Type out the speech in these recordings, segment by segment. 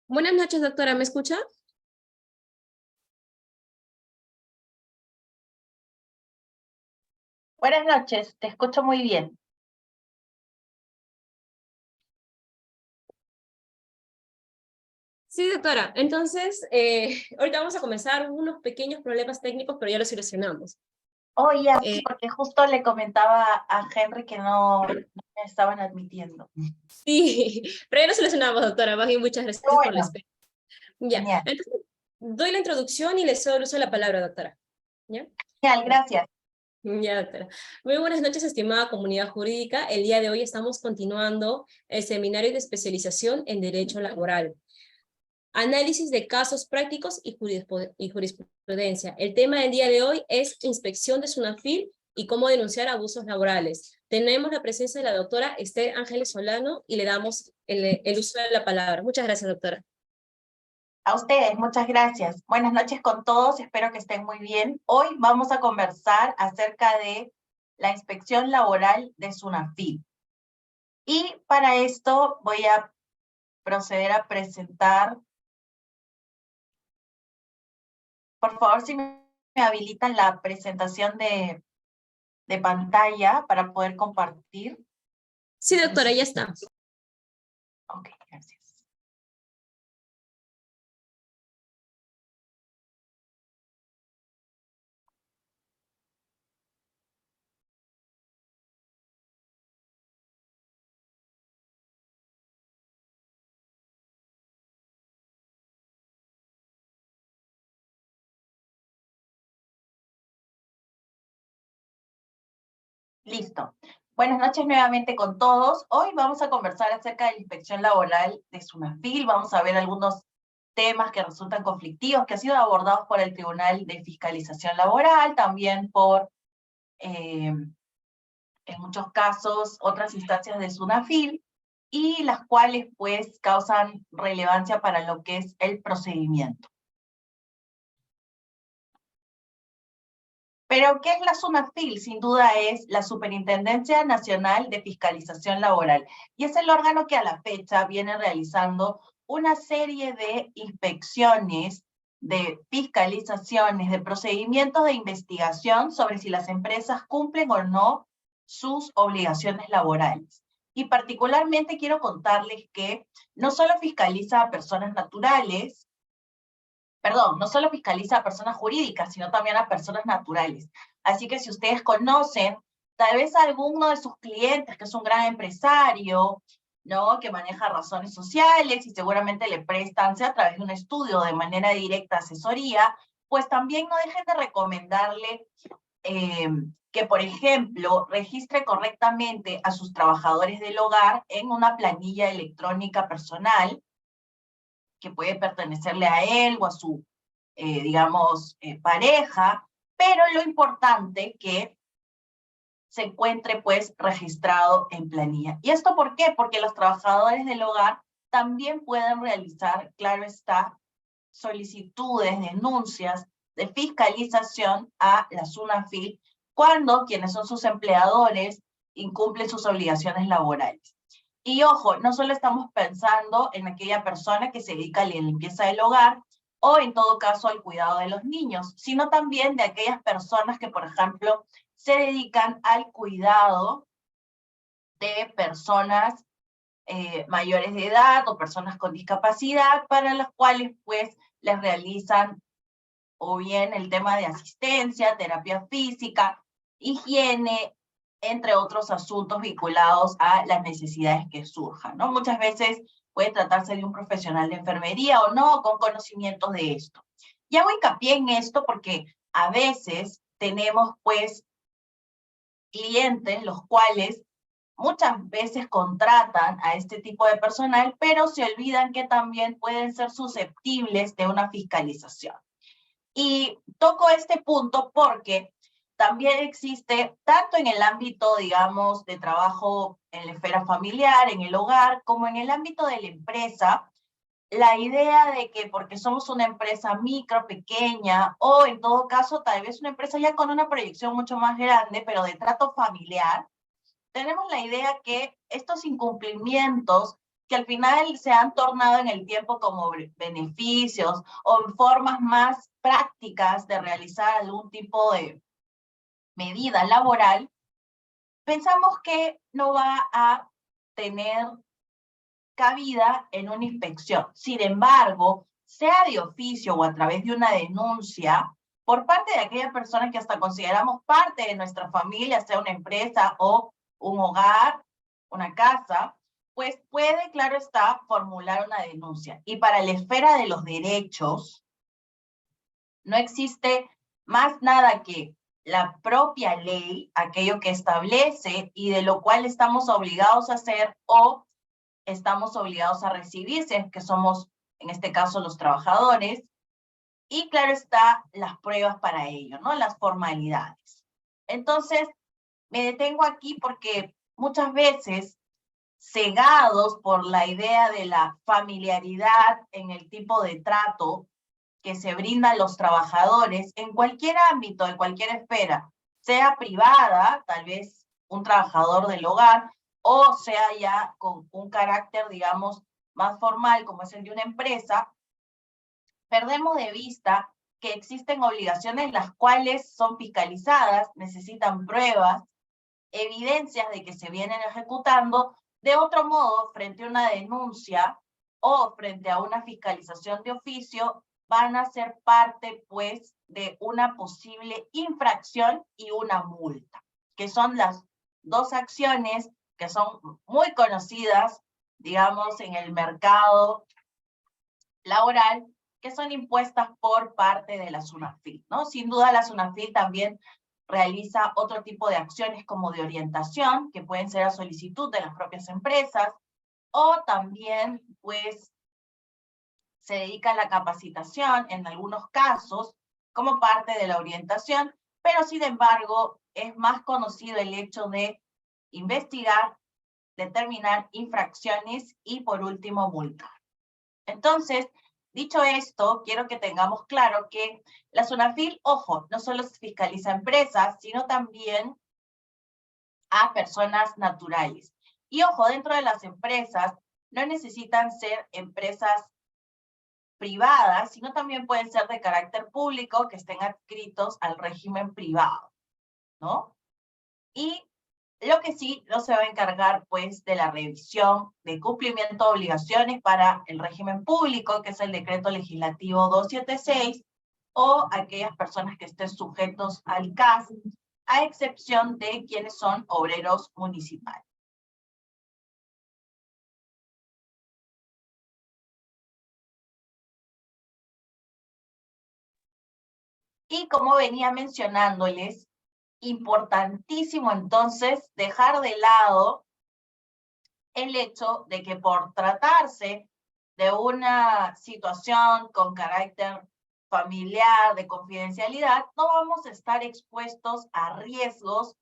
Buenas noches, doctora, ¿me escucha? Buenas noches, te escucho muy bien. Sí, doctora. Entonces, ahorita vamos a comenzar unos pequeños problemas técnicos, pero ya los solucionamos. Oye, sí, Eh, porque justo le comentaba a Henry que no me estaban admitiendo. sí, pero ya los solucionamos, doctora. Más bien, muchas Qué gracias por la bueno, espera. Ya, genial. entonces, doy la introducción y le cedo el uso de la palabra, doctora. ¿Ya? Genial, Ya, gracias. ya, doctora. Muy buenas noches, estimada comunidad jurídica. El día de hoy estamos continuando el seminario de especialización en Derecho Laboral. Análisis de casos prácticos y jurisprudencia. El tema del día de hoy es inspección de SUNAFIL y cómo denunciar abusos laborales. Tenemos la presencia de la doctora Esther Ángeles Solano y le damos el uso de la palabra. Muchas gracias, doctora. A ustedes, muchas gracias. Buenas noches con todos, espero que estén muy bien. Hoy vamos a conversar acerca de la inspección laboral de SUNAFIL. Y para esto voy a proceder a presentar, por favor, si me habilitan la presentación de pantalla para poder compartir. Sí, doctora, ya está. Ok, gracias. Listo. Buenas noches nuevamente con todos. Hoy vamos a conversar acerca de la inspección laboral de SUNAFIL. Vamos a ver algunos temas que resultan conflictivos, que han sido abordados por el Tribunal de Fiscalización Laboral, también por, en muchos casos, otras instancias de SUNAFIL, y las cuales pues causan relevancia para lo que es el procedimiento. Pero, ¿qué es la SUNAFIL? Sin duda es la Superintendencia Nacional de Fiscalización Laboral, y es el órgano que a la fecha viene realizando una serie de inspecciones, de fiscalizaciones, de procedimientos de investigación sobre si las empresas cumplen o no sus obligaciones laborales. Y particularmente quiero contarles que no solo fiscaliza a personas naturales, perdón, no solo fiscaliza a personas jurídicas, sino también a personas naturales. Así que si ustedes conocen, tal vez a alguno de sus clientes, que es un gran empresario, ¿no? Que maneja razones sociales y seguramente le prestan, sea a través de un estudio de manera directa asesoría, pues también no dejen de recomendarle que, por ejemplo, registre correctamente a sus trabajadores del hogar en una planilla electrónica personal que puede pertenecerle a él o a su digamos, pareja, pero lo importante que se encuentre pues registrado en planilla. ¿Y esto por qué? Porque los trabajadores del hogar también pueden realizar, claro está, solicitudes, denuncias de fiscalización a la SUNAFIL cuando quienes son sus empleadores incumplen sus obligaciones laborales. Y ojo, no solo estamos pensando en aquella persona que se dedica a la limpieza del hogar o en todo caso al cuidado de los niños, sino también de aquellas personas que, por ejemplo, se dedican al cuidado de personas mayores de edad o personas con discapacidad, para las cuales pues les realizan o bien el tema de asistencia, terapia física, higiene, entre otros asuntos vinculados a las necesidades que surjan, ¿no? Muchas veces puede tratarse de un profesional de enfermería o no, con conocimientos de esto. Y hago hincapié en esto porque a veces tenemos, pues, clientes los cuales muchas veces contratan a este tipo de personal, pero se olvidan que también pueden ser susceptibles de una fiscalización. Y toco este punto porque también existe, tanto en el ámbito, digamos, de trabajo en la esfera familiar, en el hogar, como en el ámbito de la empresa, la idea de que porque somos una empresa micro, pequeña, o en todo caso, tal vez una empresa ya con una proyección mucho más grande, pero de trato familiar, tenemos la idea que estos incumplimientos, que al final se han tornado en el tiempo como beneficios o formas más prácticas de realizar algún tipo de medida laboral, pensamos que no va a tener cabida en una inspección. Sin embargo, sea de oficio o a través de una denuncia, por parte de aquellas personas que hasta consideramos parte de nuestra familia, sea una empresa o un hogar, una casa, pues puede, claro está, formular una denuncia. Y para la esfera de los derechos, no existe más nada que la propia ley, aquello que establece y de lo cual estamos obligados a hacer o estamos obligados a recibir, si es que somos, en este caso, los trabajadores, y claro está, las pruebas para ello, ¿no? Las formalidades. Entonces, me detengo aquí porque muchas veces, cegados por la idea de la familiaridad en el tipo de trato que se brinda a los trabajadores en cualquier ámbito, en cualquier esfera, sea privada, tal vez un trabajador del hogar, o sea ya con un carácter, digamos, más formal, como es el de una empresa, perdemos de vista que existen obligaciones las cuales son fiscalizadas, necesitan pruebas, evidencias de que se vienen ejecutando. De otro modo, frente a una denuncia o frente a una fiscalización de oficio, van a ser parte, pues, de una posible infracción y una multa, que son las dos acciones que son muy conocidas, digamos, en el mercado laboral, que son impuestas por parte de la SUNAFIL, ¿no? Sin duda la SUNAFIL también realiza otro tipo de acciones como de orientación, que pueden ser a solicitud de las propias empresas, o también, pues, se dedica a la capacitación en algunos casos como parte de la orientación, pero sin embargo es más conocido el hecho de investigar, determinar infracciones y por último multar. Entonces, dicho esto, quiero que tengamos claro que la SUNAFIL, ojo, no solo fiscaliza empresas, sino también a personas naturales. Y ojo, dentro de las empresas no necesitan ser empresas privadas, sino también pueden ser de carácter público que estén adscritos al régimen privado, ¿no? Y lo que sí no se va a encargar, pues, de la revisión de cumplimiento de obligaciones para el régimen público, que es el decreto legislativo 276, o aquellas personas que estén sujetos al CAS, a excepción de quienes son obreros municipales. Y como venía mencionándoles, importantísimo entonces dejar de lado el hecho de que por tratarse de una situación con carácter familiar, de confidencialidad, no vamos a estar expuestos a riesgos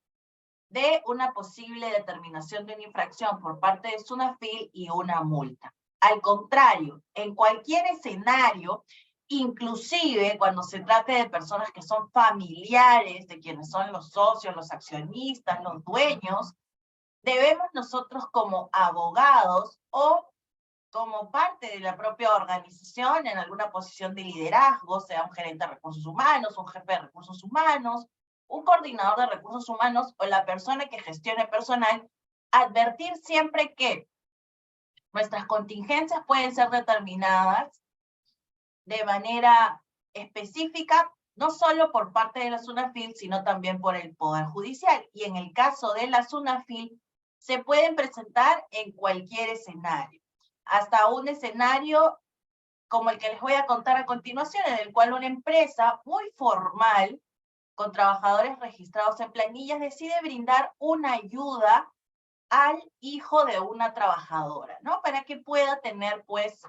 de una posible determinación de una infracción por parte de SUNAFIL y una multa. Al contrario, en cualquier escenario, inclusive cuando se trate de personas que son familiares de quienes son los socios, los accionistas, los dueños, debemos nosotros como abogados o como parte de la propia organización en alguna posición de liderazgo, sea un gerente de recursos humanos, un jefe de recursos humanos, un coordinador de recursos humanos o la persona que gestione personal, advertir siempre que nuestras contingencias pueden ser determinadas de manera específica, no solo por parte de la SUNAFIL, sino también por el Poder Judicial. Y en el caso de la SUNAFIL, se pueden presentar en cualquier escenario, hasta un escenario como el que les voy a contar a continuación, en el cual una empresa muy formal, con trabajadores registrados en planillas, decide brindar una ayuda al hijo de una trabajadora, ¿no? Para que pueda tener, pues,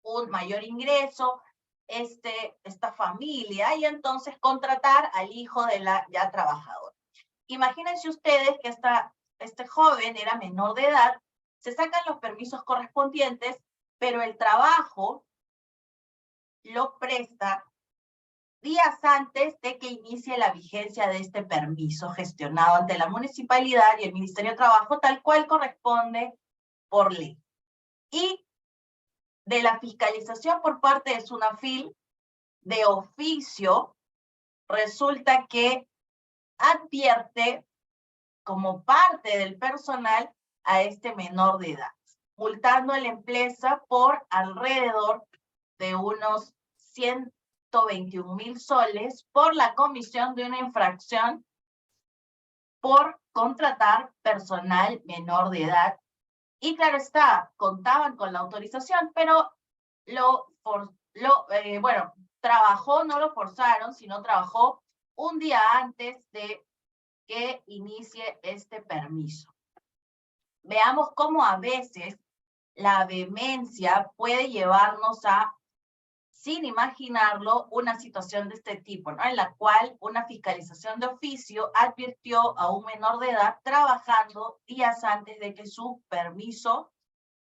un mayor ingreso, esta familia, y entonces contratar al hijo de la ya trabajadora. Imagínense ustedes que este joven era menor de edad, se sacan los permisos correspondientes, pero el trabajo lo presta días antes de que inicie la vigencia de este permiso gestionado ante la municipalidad y el Ministerio de Trabajo, tal cual corresponde por ley. Y de la fiscalización por parte de SUNAFIL, de oficio, resulta que advierte como parte del personal a este menor de edad, multando a la empresa por alrededor de unos 121.000 soles por la comisión de una infracción por contratar personal menor de edad. Y claro está, contaban con la autorización, pero trabajó, no lo forzaron, sino trabajó un día antes de que inicie este permiso. Veamos cómo a veces la vehemencia puede llevarnos a, sin imaginarlo, una situación de este tipo, ¿no? En la cual una fiscalización de oficio advirtió a un menor de edad trabajando días antes de que su permiso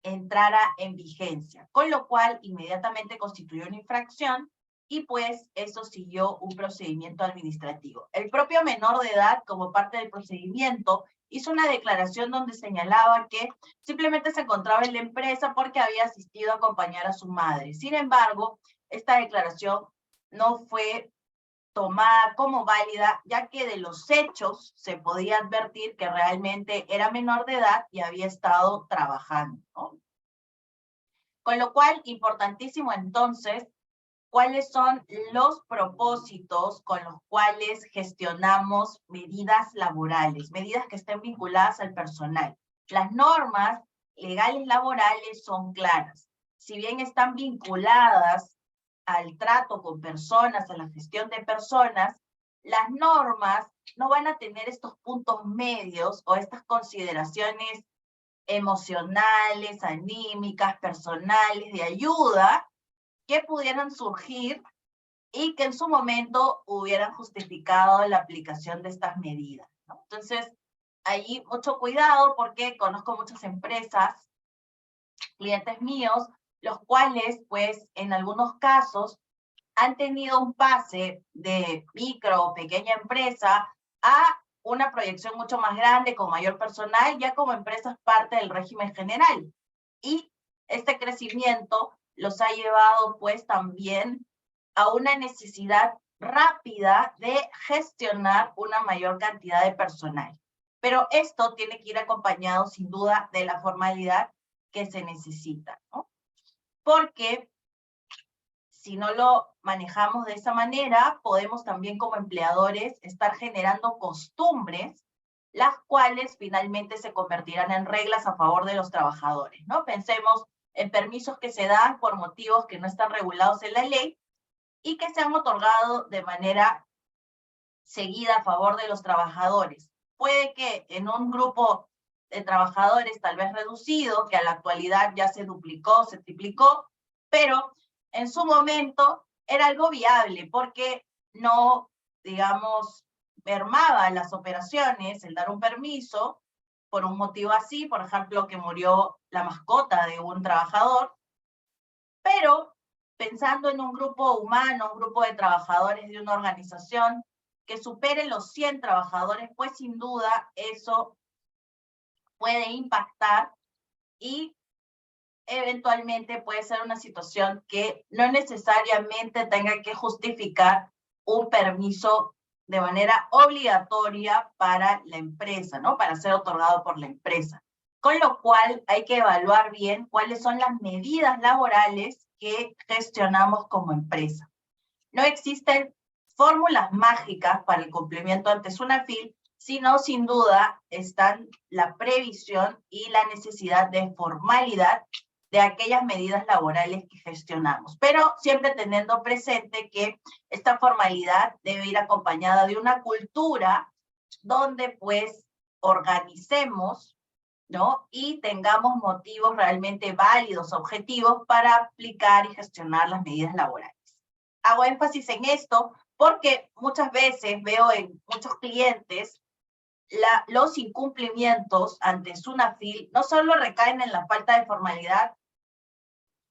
entrara en vigencia, con lo cual inmediatamente constituyó una infracción y pues eso siguió un procedimiento administrativo. El propio menor de edad, como parte del procedimiento, hizo una declaración donde señalaba que simplemente se encontraba en la empresa porque había asistido a acompañar a su madre. Sin embargo, esta declaración no fue tomada como válida, ya que de los hechos se podía advertir que realmente era menor de edad y había estado trabajando, ¿no? Con lo cual, importantísimo entonces, ¿cuáles son los propósitos con los cuales gestionamos medidas laborales, medidas que estén vinculadas al personal? Las normas legales laborales son claras. Si bien están vinculadas al trato con personas, a la gestión de personas, las normas no van a tener estos puntos medios o estas consideraciones emocionales, anímicas, personales, de ayuda, que pudieran surgir y que en su momento hubieran justificado la aplicación de estas medidas, ¿no? Entonces, ahí mucho cuidado porque conozco muchas empresas, clientes míos, los cuales, pues, en algunos casos han tenido un pase de micro o pequeña empresa a una proyección mucho más grande, con mayor personal, ya como empresas parte del régimen general. Y este crecimiento los ha llevado pues también a una necesidad rápida de gestionar una mayor cantidad de personal. Pero esto tiene que ir acompañado sin duda de la formalidad que se necesita, ¿no? Porque si no lo manejamos de esa manera, podemos también como empleadores estar generando costumbres, las cuales finalmente se convertirán en reglas a favor de los trabajadores, ¿no? Pensemos en permisos que se dan por motivos que no están regulados en la ley y que se han otorgado de manera seguida a favor de los trabajadores. Puede que en un grupo de trabajadores tal vez reducido, que a la actualidad ya se duplicó, se triplicó, pero en su momento era algo viable porque no, digamos, mermaba las operaciones, el dar un permiso por un motivo así, por ejemplo, que murió la mascota de un trabajador, pero pensando en un grupo humano, un grupo de trabajadores de una organización que supere los 100 trabajadores, pues sin duda eso puede impactar y eventualmente puede ser una situación que no necesariamente tenga que justificar un permiso de manera obligatoria para la empresa, ¿no? Para ser otorgado por la empresa. Con lo cual hay que evaluar bien cuáles son las medidas laborales que gestionamos como empresa. No existen fórmulas mágicas para el cumplimiento ante SUNAFIL, sino sin duda están la previsión y la necesidad de formalidad de aquellas medidas laborales que gestionamos, pero siempre teniendo presente que esta formalidad debe ir acompañada de una cultura donde pues organicemos, ¿no? Y tengamos motivos realmente válidos, objetivos para aplicar y gestionar las medidas laborales. Hago énfasis en esto porque muchas veces veo en muchos clientes los incumplimientos ante SUNAFIL no solo recaen en la falta de formalidad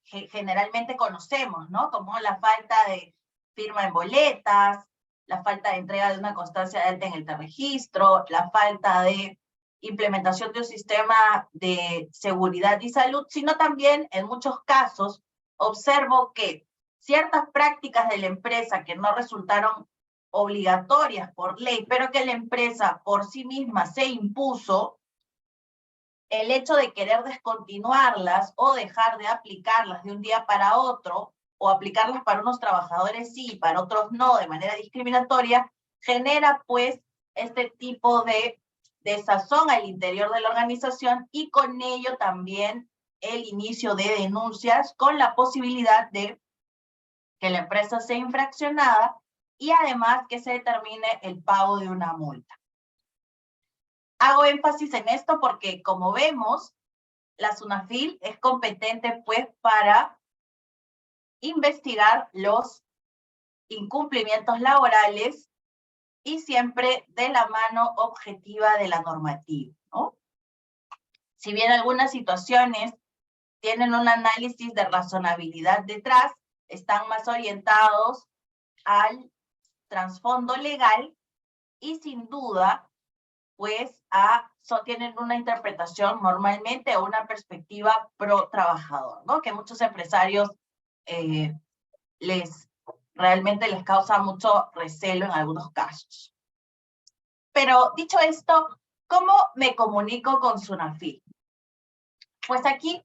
que generalmente conocemos, ¿no? Como la falta de firma en boletas, la falta de entrega de una constancia de alta en el registro, la falta de implementación de un sistema de seguridad y salud, sino también en muchos casos observo que ciertas prácticas de la empresa que no resultaron obligatorias por ley, pero que la empresa por sí misma se impuso, el hecho de querer descontinuarlas o dejar de aplicarlas de un día para otro, o aplicarlas para unos trabajadores sí y para otros no, de manera discriminatoria, genera pues este tipo de desazón al interior de la organización y con ello también el inicio de denuncias con la posibilidad de que la empresa sea infraccionada y además que se determine el pago de una multa. Hago énfasis en esto porque, como vemos, la SUNAFIL es competente pues para investigar los incumplimientos laborales y siempre de la mano objetiva de la normativa, ¿no? Si bien algunas situaciones tienen un análisis de razonabilidad detrás, están más orientados al trasfondo legal y sin duda, pues tienen una interpretación normalmente o una perspectiva pro trabajador, ¿no? Que muchos empresarios realmente les causa mucho recelo en algunos casos. Pero dicho esto, ¿cómo me comunico con SUNAFIL? Pues aquí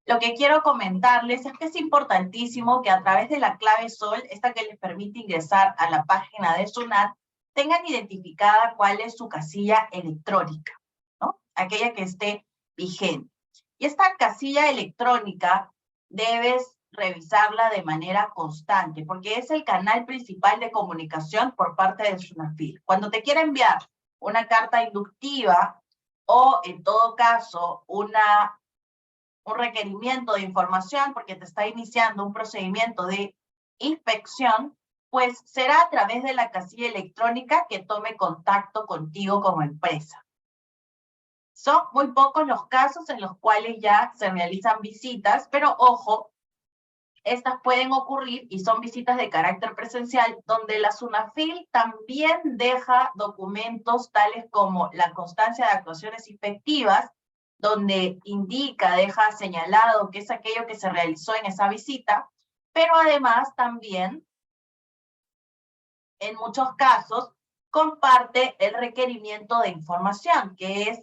lo que quiero comentarles es que es importantísimo que a través de la clave SOL, esta que les permite ingresar a la página de SUNAT, tengan identificada cuál es su casilla electrónica, ¿no? Aquella que esté vigente. Y esta casilla electrónica debes revisarla de manera constante, porque es el canal principal de comunicación por parte de SUNAFIL. Cuando te quiera enviar una carta inductiva o, en todo caso, un requerimiento de información porque te está iniciando un procedimiento de inspección, pues será a través de la casilla electrónica que tome contacto contigo como empresa. Son muy pocos los casos en los cuales ya se realizan visitas, pero ojo, estas pueden ocurrir y son visitas de carácter presencial, donde la SUNAFIL también deja documentos tales como la constancia de actuaciones inspectivas, donde deja señalado qué es aquello que se realizó en esa visita, pero además también, en muchos casos, comparte el requerimiento de información, que es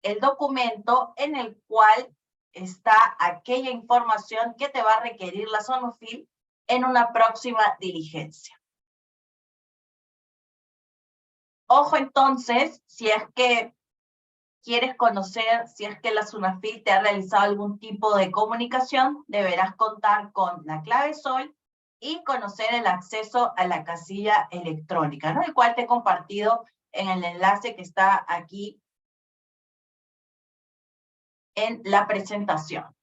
el documento en el cual está aquella información que te va a requerir la SUNAFIL en una próxima diligencia. Ojo entonces, si es que quieres conocer, si es que la SUNAFIL te ha realizado algún tipo de comunicación, deberás contar con la clave SOL y conocer el acceso a la casilla electrónica, ¿no? El cual te he compartido en el enlace que está aquí en la presentación.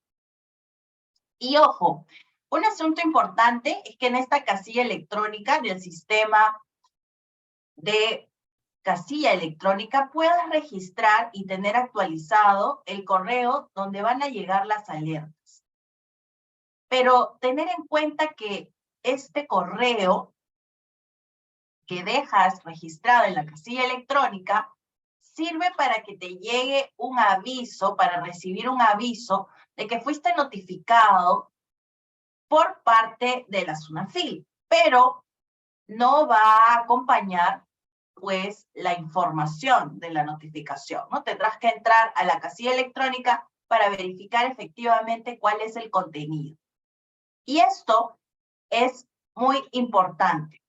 Y ojo, un asunto importante es que en esta casilla electrónica del sistema de casilla electrónica puedas registrar y tener actualizado el correo donde van a llegar las alertas. Pero tener en cuenta que este correo que dejas registrado en la casilla electrónica sirve para que te llegue un aviso, para recibir un aviso de que fuiste notificado por parte de la SUNAFIL, pero no va a acompañar pues la información de la notificación, ¿no? Tendrás que entrar a la casilla electrónica para verificar efectivamente cuál es el contenido. Y esto es muy importante.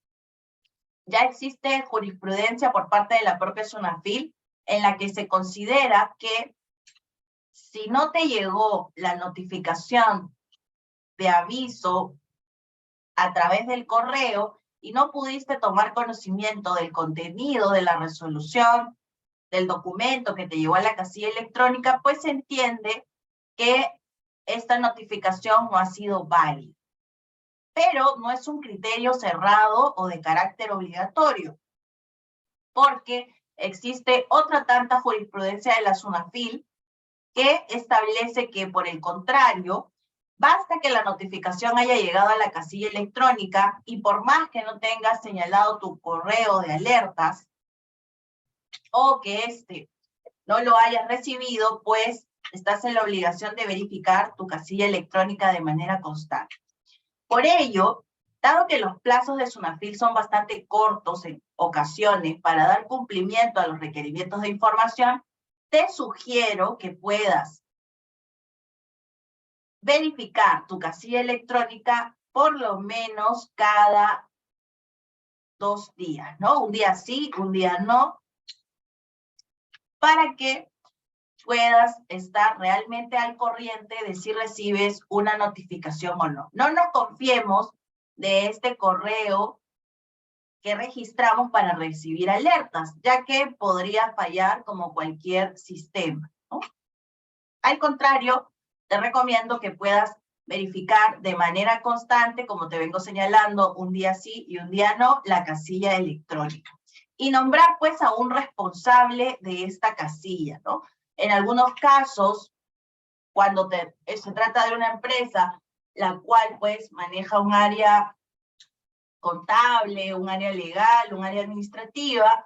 Ya existe jurisprudencia por parte de la propia SUNAFIL en la que se considera que si no te llegó la notificación de aviso a través del correo y no pudiste tomar conocimiento del contenido de la resolución, del documento que te llegó a la casilla electrónica, pues se entiende que esta notificación no ha sido válida. Pero no es un criterio cerrado o de carácter obligatorio, porque existe otra tanta jurisprudencia de la SUNAFIL que establece que, por el contrario, basta que la notificación haya llegado a la casilla electrónica y por más que no tengas señalado tu correo de alertas o que este no lo hayas recibido, pues estás en la obligación de verificar tu casilla electrónica de manera constante. Por ello, dado que los plazos de SUNAFIL son bastante cortos en ocasiones para dar cumplimiento a los requerimientos de información, te sugiero que puedas verificar tu casilla electrónica por lo menos cada 2 días, ¿no? Un día sí, un día no, para que puedas estar realmente al corriente de si recibes una notificación o no. No nos confiemos de este correo que registramos para recibir alertas, ya que podría fallar como cualquier sistema, ¿no? Al contrario, te recomiendo que puedas verificar de manera constante, como te vengo señalando, un día sí y un día no, la casilla electrónica. Y nombrar pues a un responsable de esta casilla, ¿no? En algunos casos, cuando se trata de una empresa, la cual pues maneja un área contable, un área legal, un área administrativa,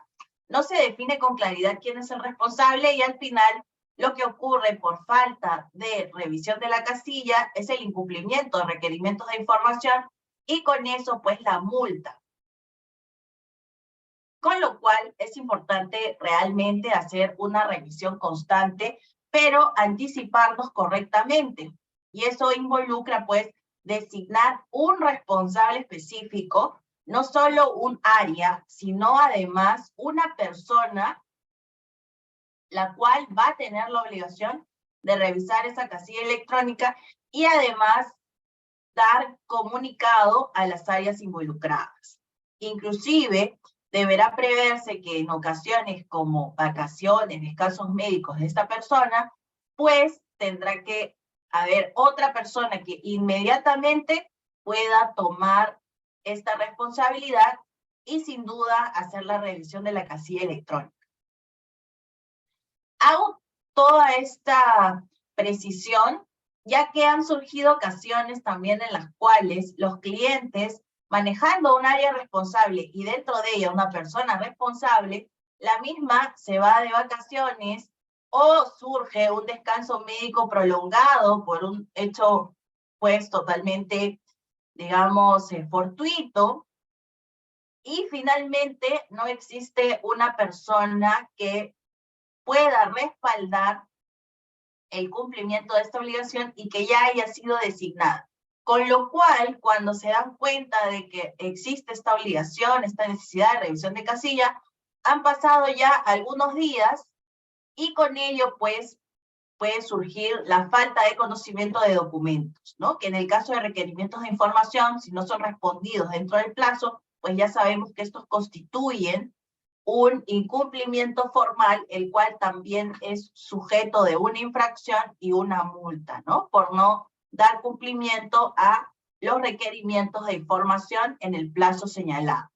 no se define con claridad quién es el responsable y al final lo que ocurre por falta de revisión de la casilla es el incumplimiento de requerimientos de información y con eso pues la multa. Con lo cual es importante realmente hacer una revisión constante, pero anticiparnos correctamente. Y eso involucra pues designar un responsable específico, no solo un área, sino además una persona la cual va a tener la obligación de revisar esa casilla electrónica y además dar comunicado a las áreas involucradas. Inclusive, deberá preverse que en ocasiones como vacaciones, descansos médicos de esta persona, pues tendrá que haber otra persona que inmediatamente pueda tomar esta responsabilidad y sin duda hacer la revisión de la casilla electrónica. Hago toda esta precisión ya que han surgido ocasiones también en las cuales los clientes, manejando un área responsable y dentro de ella una persona responsable, la misma se va de vacaciones o surge un descanso médico prolongado por un hecho pues totalmente, digamos, fortuito, y finalmente no existe una persona que pueda respaldar el cumplimiento de esta obligación y que ya haya sido designada. Con lo cual, cuando se dan cuenta de que existe esta obligación, esta necesidad de revisión de casilla, han pasado ya algunos días y con ello, pues, puede surgir la falta de conocimiento de documentos, ¿no? Que en el caso de requerimientos de información, si no son respondidos dentro del plazo, pues ya sabemos que estos constituyen un incumplimiento formal, el cual también es sujeto de una infracción y una multa, ¿no? Por no dar cumplimiento a los requerimientos de información en el plazo señalado.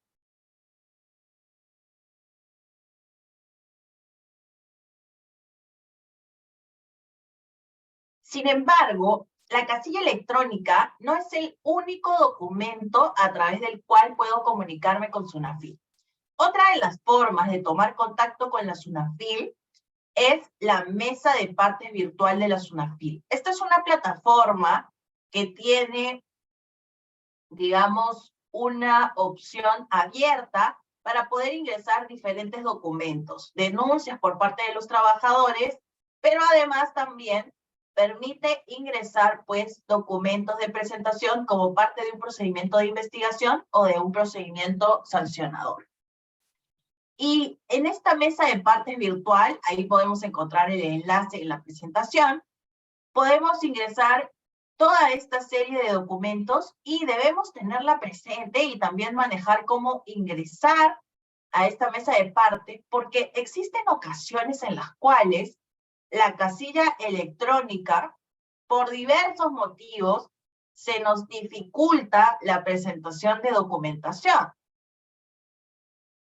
Sin embargo, la casilla electrónica no es el único documento a través del cual puedo comunicarme con SUNAFIL. Otra de las formas de tomar contacto con la SUNAFIL es la mesa de partes virtual de la SUNAFIL. Esta es una plataforma que tiene, digamos, una opción abierta para poder ingresar diferentes documentos, denuncias por parte de los trabajadores, pero además también permite ingresar pues documentos de presentación como parte de un procedimiento de investigación o de un procedimiento sancionador. Y en esta mesa de partes virtual, ahí podemos encontrar el enlace en la presentación, podemos ingresar toda esta serie de documentos y debemos tenerla presente y también manejar cómo ingresar a esta mesa de partes, porque existen ocasiones en las cuales la casilla electrónica, por diversos motivos, se nos dificulta la presentación de documentación,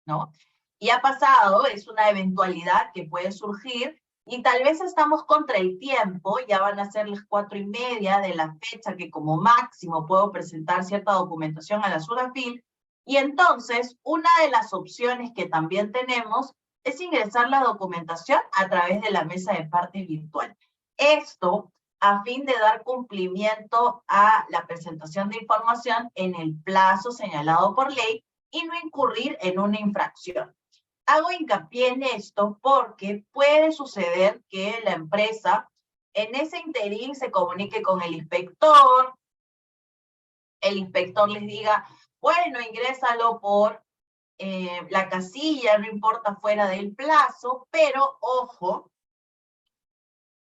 ¿no? Y ha pasado, es una eventualidad que puede surgir, y tal vez estamos contra el tiempo, ya van a ser las 4:30 de la fecha que como máximo puedo presentar cierta documentación a la SUNAFIL, y entonces una de las opciones que también tenemos es ingresar la documentación a través de la mesa de partes virtual. Esto a fin de dar cumplimiento a la presentación de información en el plazo señalado por ley y no incurrir en una infracción. Hago hincapié en esto porque puede suceder que la empresa en ese interín se comunique con el inspector les diga, bueno, ingrésalo por la casilla, no importa fuera del plazo, pero ojo,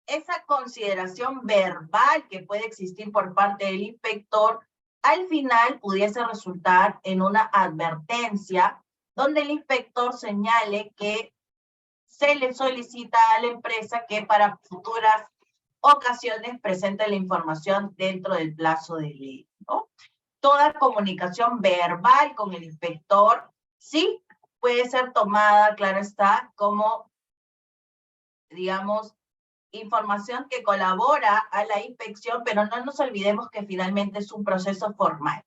esa consideración verbal que puede existir por parte del inspector, al final pudiese resultar en una advertencia donde el inspector señale que se le solicita a la empresa que para futuras ocasiones presente la información dentro del plazo de ley, ¿no? Toda comunicación verbal con el inspector, sí, puede ser tomada, claro está, como, digamos, información que colabora a la inspección, pero no nos olvidemos que finalmente es un proceso formal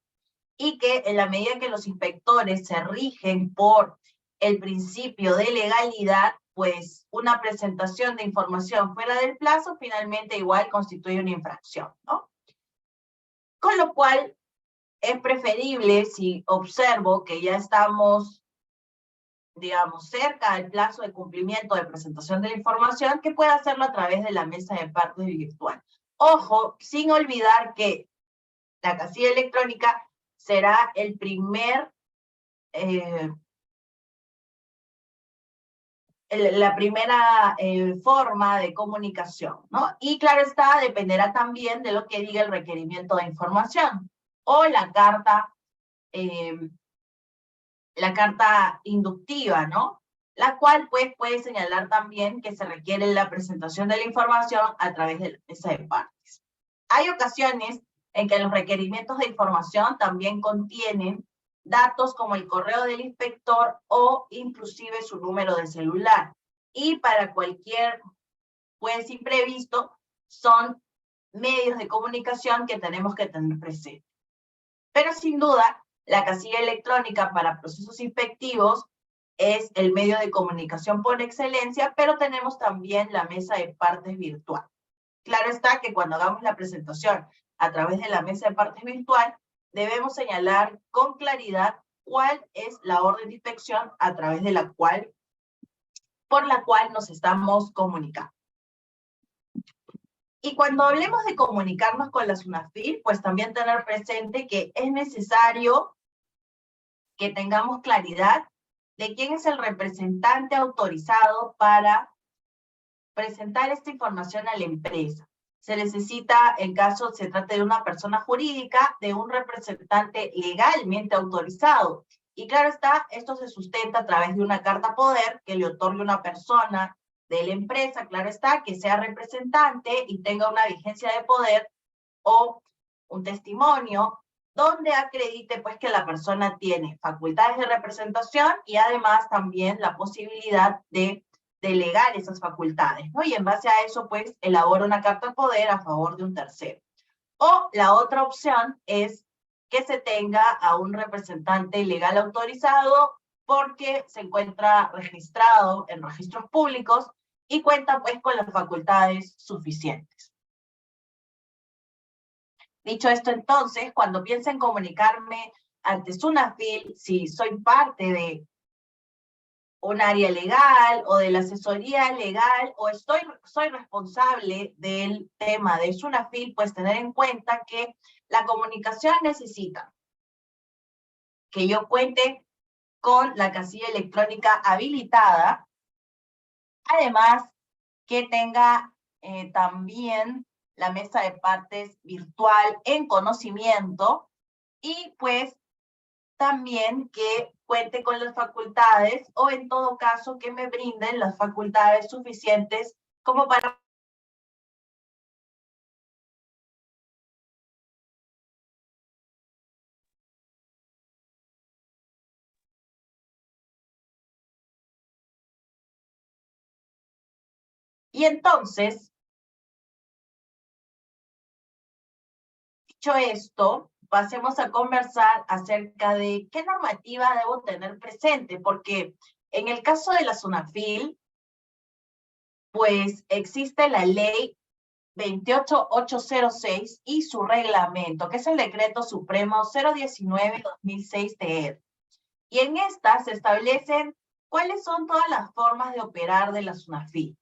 y que en la medida que los inspectores se rigen por el principio de legalidad, pues una presentación de información fuera del plazo finalmente igual constituye una infracción, ¿no? Con lo cual es preferible, si observo que ya estamos, digamos, cerca del plazo de cumplimiento de presentación de la información, que pueda hacerlo a través de la mesa de partes virtual. Ojo, sin olvidar que la casilla electrónica será el primer, la primera forma de comunicación, ¿no? Y claro está, dependerá también de lo que diga el requerimiento de información o la carta inductiva, ¿no? La cual pues puede señalar también que se requiere la presentación de la información a través de la mesa de partes. Hay ocasiones en que los requerimientos de información también contienen datos como el correo del inspector o inclusive su número de celular. Y para cualquier pues imprevisto son medios de comunicación que tenemos que tener presente. Pero sin duda, la casilla electrónica para procesos inspectivos es el medio de comunicación por excelencia, pero tenemos también la mesa de partes virtual. Claro está que cuando hagamos la presentación a través de la mesa de partes virtual, debemos señalar con claridad cuál es la orden de inspección a través de por la cual nos estamos comunicando. Y cuando hablemos de comunicarnos con la SUNAFIL, pues también tener presente que es necesario que tengamos claridad de quién es el representante autorizado para presentar esta información a la empresa. Se necesita, en caso se trate de una persona jurídica, de un representante legalmente autorizado. Y claro está, esto se sustenta a través de una carta poder que le otorgue una persona de la empresa, claro está, que sea representante y tenga una vigencia de poder o un testimonio donde acredite pues que la persona tiene facultades de representación y además también la posibilidad de delegar esas facultades, ¿no? Y en base a eso pues elabora una carta de poder a favor de un tercero. O la otra opción es que se tenga a un representante legal autorizado porque se encuentra registrado en registros públicos y cuenta pues con las facultades suficientes. Dicho esto, entonces, cuando piense en comunicarme ante SUNAFIL, si soy parte de un área legal o de la asesoría legal o soy responsable del tema de SUNAFIL, pues tener en cuenta que la comunicación necesita que yo cuente con la casilla electrónica habilitada, además que tenga también la mesa de partes virtual en conocimiento y pues también que cuente con las facultades o en todo caso que me brinden las facultades suficientes como para y entonces, dicho esto, pasemos a conversar acerca de qué normativa debo tener presente, porque En el caso de la SUNAFIL, pues existe la ley 28806 y su reglamento, que es el Decreto Supremo 019-2006 Y en esta se establecen cuáles son todas las formas de operar de la SUNAFIL.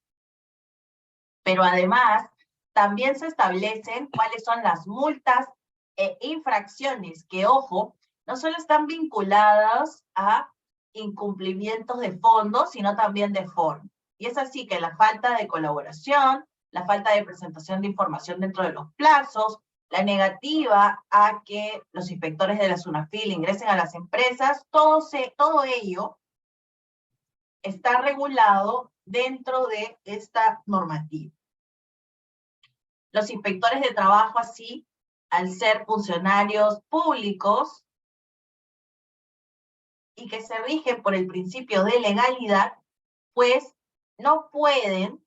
Pero además, también se establecen cuáles son las multas e infracciones que, ojo, no solo están vinculadas a incumplimientos de fondo, sino también de forma. Y es así que la falta de colaboración, la falta de presentación de información dentro de los plazos, la negativa a que los inspectores de la SUNAFIL ingresen a las empresas, todo ello está regulado dentro de esta normativa. Los inspectores de trabajo, así, al ser funcionarios públicos y que se rigen por el principio de legalidad, pues no pueden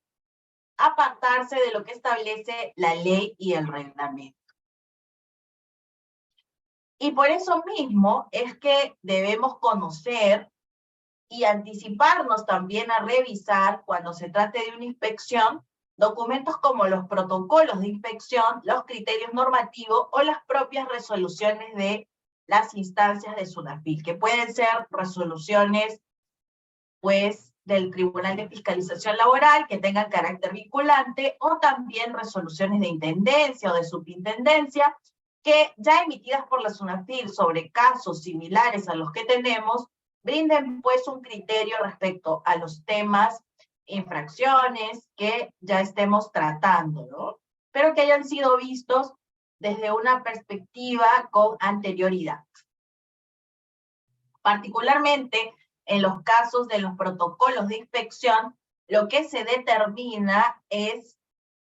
apartarse de lo que establece la ley y el reglamento. Y por eso mismo es que debemos conocer y anticiparnos también a revisar, cuando se trate de una inspección, documentos como los protocolos de inspección, los criterios normativos o las propias resoluciones de las instancias de SUNAFIL, que pueden ser resoluciones, pues, del Tribunal de Fiscalización Laboral, que tengan carácter vinculante, o también resoluciones de intendencia o de superintendencia, que ya emitidas por la SUNAFIL sobre casos similares a los que tenemos, brinden pues un criterio respecto a los temas, infracciones que ya estemos tratando, ¿no? Pero que hayan sido vistos desde una perspectiva con anterioridad. Particularmente en los casos de los protocolos de inspección, lo que se determina es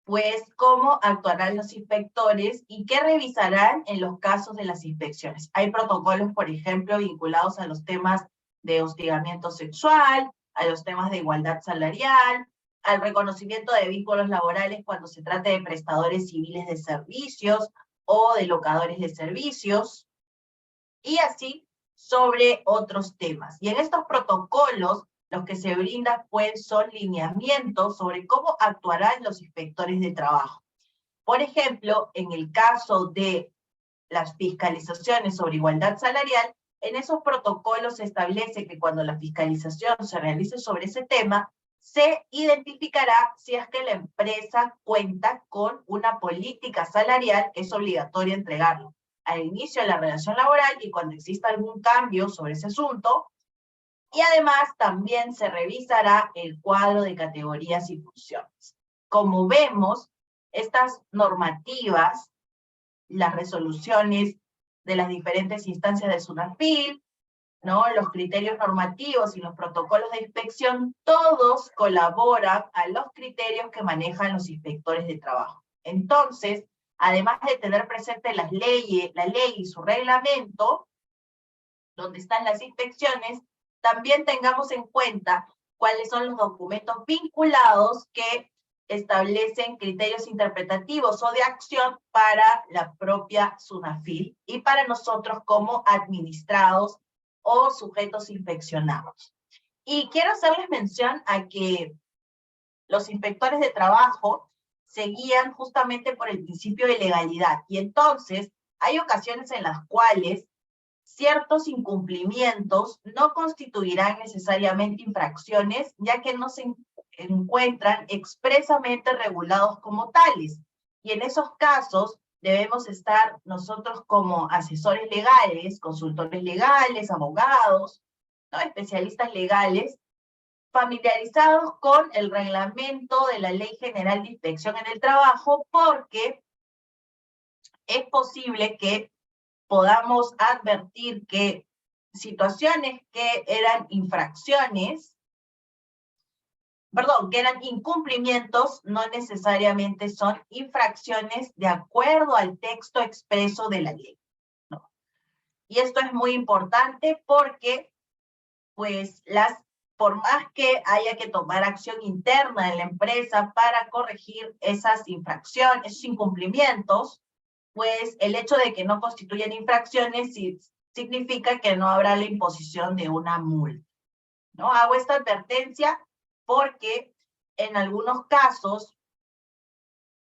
pues cómo actuarán los inspectores y qué revisarán en los casos de las inspecciones. Hay protocolos, por ejemplo, vinculados a los temas de hostigamiento sexual, a los temas de igualdad salarial, al reconocimiento de vínculos laborales cuando se trate de prestadores civiles de servicios o de locadores de servicios, y así sobre otros temas. Y en estos protocolos, los que se brindan pues son lineamientos sobre cómo actuarán los inspectores de trabajo. Por ejemplo, en el caso de las fiscalizaciones sobre igualdad salarial, en esos protocolos se establece que cuando la fiscalización se realice sobre ese tema, se identificará si es que la empresa cuenta con una política salarial que es obligatorio entregarlo al inicio de la relación laboral y cuando exista algún cambio sobre ese asunto. Y además también se revisará el cuadro de categorías y funciones. Como vemos, estas normativas, las resoluciones de las diferentes instancias de SUNAFIL, ¿no? Los criterios normativos y los protocolos de inspección, todos colaboran a los criterios que manejan los inspectores de trabajo. Entonces, además de tener presente la ley y su reglamento, donde están las inspecciones, también tengamos en cuenta cuáles son los documentos vinculados que establecen criterios interpretativos o de acción para la propia SUNAFIL y para nosotros como administrados o sujetos inspeccionados. Y quiero hacerles mención a que los inspectores de trabajo se guían justamente por el principio de legalidad. Y entonces hay ocasiones en las cuales ciertos incumplimientos no constituirán necesariamente infracciones, ya que no se encuentran expresamente regulados como tales. Y en esos casos debemos estar nosotros como asesores legales, consultores legales, abogados, ¿no? Especialistas legales, familiarizados con el reglamento de la Ley General de Inspección en el Trabajo, porque es posible que podamos advertir que situaciones que eran infracciones, que eran incumplimientos, no necesariamente son infracciones de acuerdo al texto expreso de la ley, ¿no? Y esto es muy importante porque, pues, por más que haya que tomar acción interna en la empresa para corregir esas infracciones, esos incumplimientos, pues el hecho de que no constituyan infracciones significa que no habrá la imposición de una multa. ¿no? Hago esta advertencia porque en algunos casos,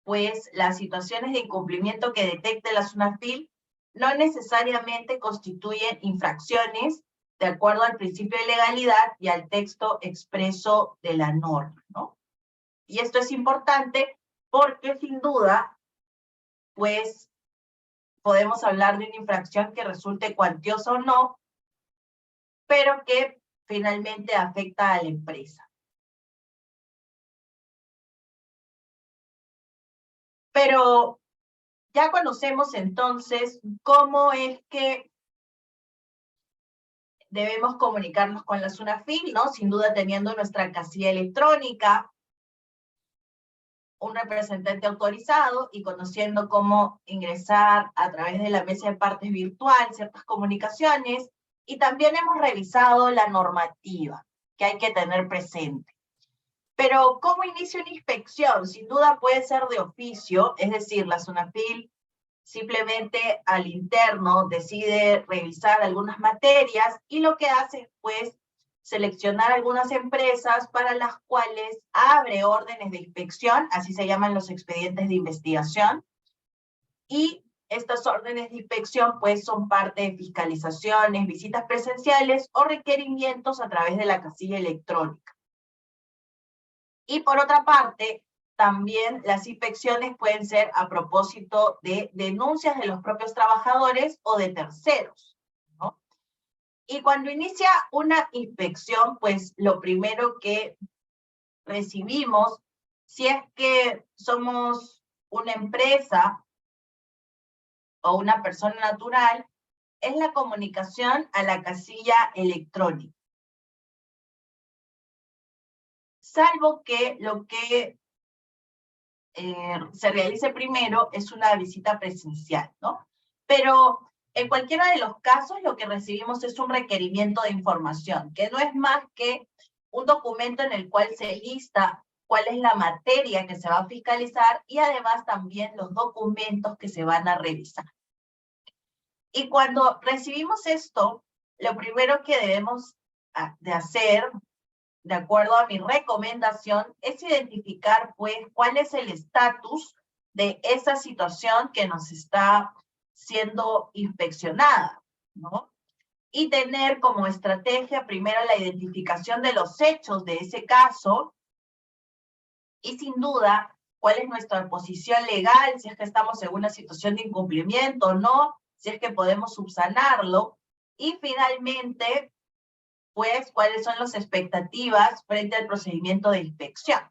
pues las situaciones de incumplimiento que detecte la SUNAFIL no necesariamente constituyen infracciones de acuerdo al principio de legalidad y al texto expreso de la norma, ¿no? Y esto es importante porque sin duda, pues podemos hablar de una infracción que resulte cuantiosa o no, pero que finalmente afecta a la empresa. Pero ya conocemos entonces cómo es que debemos comunicarnos con la SUNAFIL, ¿no? Sin duda teniendo nuestra casilla electrónica, un representante autorizado y conociendo cómo ingresar a través de la mesa de partes virtual ciertas comunicaciones, y también hemos revisado la normativa que hay que tener presente. Pero ¿cómo inicia una inspección? Sin duda puede ser de oficio, es decir, la SUNAFIL simplemente al interno decide revisar algunas materias y lo que hace es pues seleccionar algunas empresas para las cuales abre órdenes de inspección, así se llaman los expedientes de investigación, y estas órdenes de inspección pues son parte de fiscalizaciones, visitas presenciales o requerimientos a través de la casilla electrónica. Y por otra parte, también las inspecciones pueden ser a propósito de denuncias de los propios trabajadores o de terceros, ¿no? Y cuando inicia una inspección, pues lo primero que recibimos, si es que somos una empresa o una persona natural, es la comunicación a la casilla electrónica. Salvo que lo que se realice primero es una visita presencial, ¿no? Pero en cualquiera de los casos lo que recibimos es un requerimiento de información, que no es más que un documento en el cual se lista cuál es la materia que se va a fiscalizar y además también los documentos que se van a revisar. Y cuando recibimos esto, lo primero que debemos de hacer, de acuerdo a mi recomendación, es identificar pues cuál es el estatus de esa situación que nos está siendo inspeccionada, ¿no? Y tener como estrategia primero la identificación de los hechos de ese caso y sin duda cuál es nuestra posición legal, si es que estamos en una situación de incumplimiento o no, si es que podemos subsanarlo, y finalmente pues cuáles son las expectativas frente al procedimiento de inspección.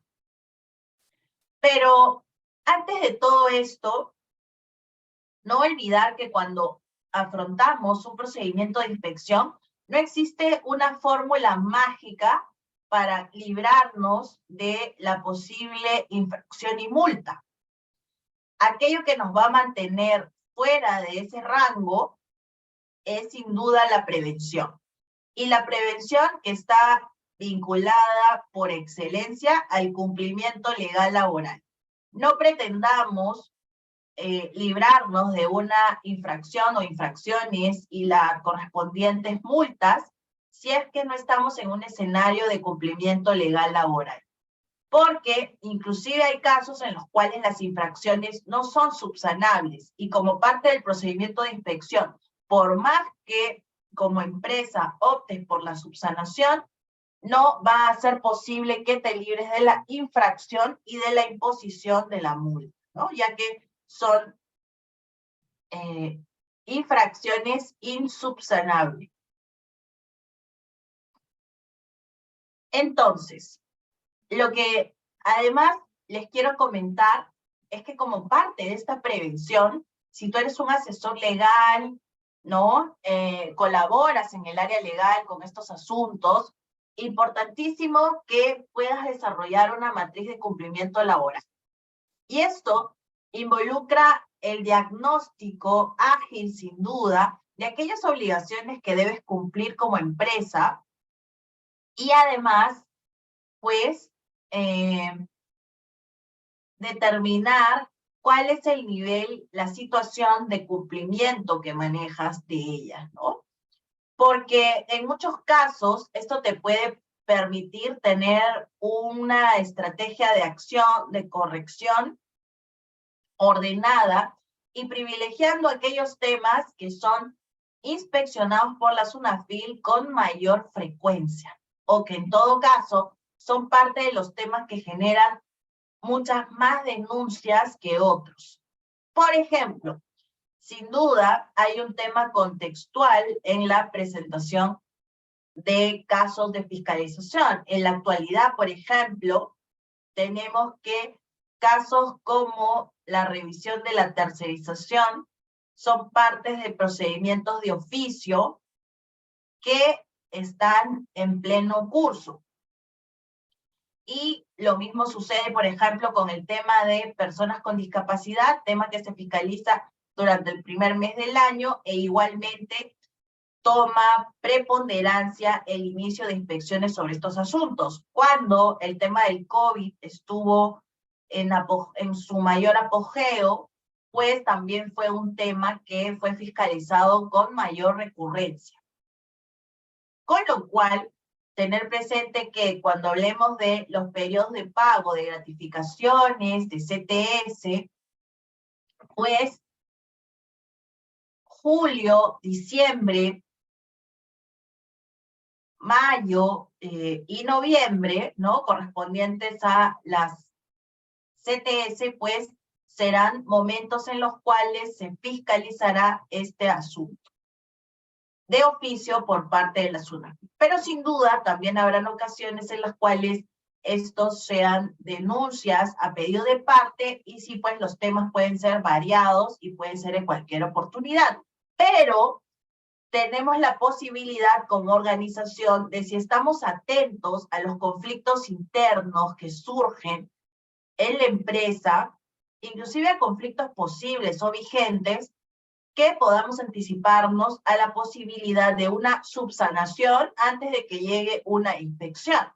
Pero antes de todo esto, no olvidar que cuando afrontamos un procedimiento de inspección, no existe una fórmula mágica para librarnos de la posible infracción y multa. Aquello que nos va a mantener fuera de ese rango es sin duda la prevención. Y la prevención que está vinculada por excelencia al cumplimiento legal laboral. No pretendamos librarnos de una infracción o infracciones y las correspondientes multas si es que no estamos en un escenario de cumplimiento legal laboral. Porque inclusive hay casos en los cuales las infracciones no son subsanables y como parte del procedimiento de inspección, por más que como empresa optes por la subsanación, no va a ser posible que te libres de la infracción y de la imposición de la multa, ¿no? Ya que son infracciones insubsanables. Entonces, lo que además les quiero comentar es que como parte de esta prevención, si tú eres un asesor legal, ¿no? Colaboras en el área legal con estos asuntos, importantísimo que puedas desarrollar una matriz de cumplimiento laboral. Y esto involucra el diagnóstico ágil, sin duda, de aquellas obligaciones que debes cumplir como empresa y además, pues, determinar cuál es el nivel, la situación de cumplimiento que manejas de ellas, ¿no? Porque en muchos casos esto te puede permitir tener una estrategia de acción, de corrección ordenada y privilegiando aquellos temas que son inspeccionados por la SUNAFIL con mayor frecuencia, o que en todo caso son parte de los temas que generan muchas más denuncias que otros. Por ejemplo, sin duda hay un tema contextual en la presentación de casos de fiscalización. En la actualidad, por ejemplo, tenemos que casos como la revisión de la tercerización son partes de procedimientos de oficio que están en pleno curso. Y lo mismo sucede, por ejemplo, con el tema de personas con discapacidad, tema que se fiscaliza durante el primer mes del año, e igualmente toma preponderancia el inicio de inspecciones sobre estos asuntos. Cuando el tema del COVID estuvo en su mayor apogeo, pues también fue un tema que fue fiscalizado con mayor recurrencia. Con lo cual, tener presente que cuando hablemos de los periodos de pago, de gratificaciones, de CTS, pues julio, diciembre, mayo y noviembre, ¿no? Correspondientes a las CTS, pues serán momentos en los cuales se fiscalizará este asunto de oficio por parte de la SUNAFIL. Pero sin duda también habrán ocasiones en las cuales estos sean denuncias a pedido de parte y sí, pues los temas pueden ser variados y pueden ser en cualquier oportunidad. Pero tenemos la posibilidad como organización de, si estamos atentos a los conflictos internos que surgen en la empresa, inclusive a conflictos posibles o vigentes, que podamos anticiparnos a la posibilidad de una subsanación antes de que llegue una inspección.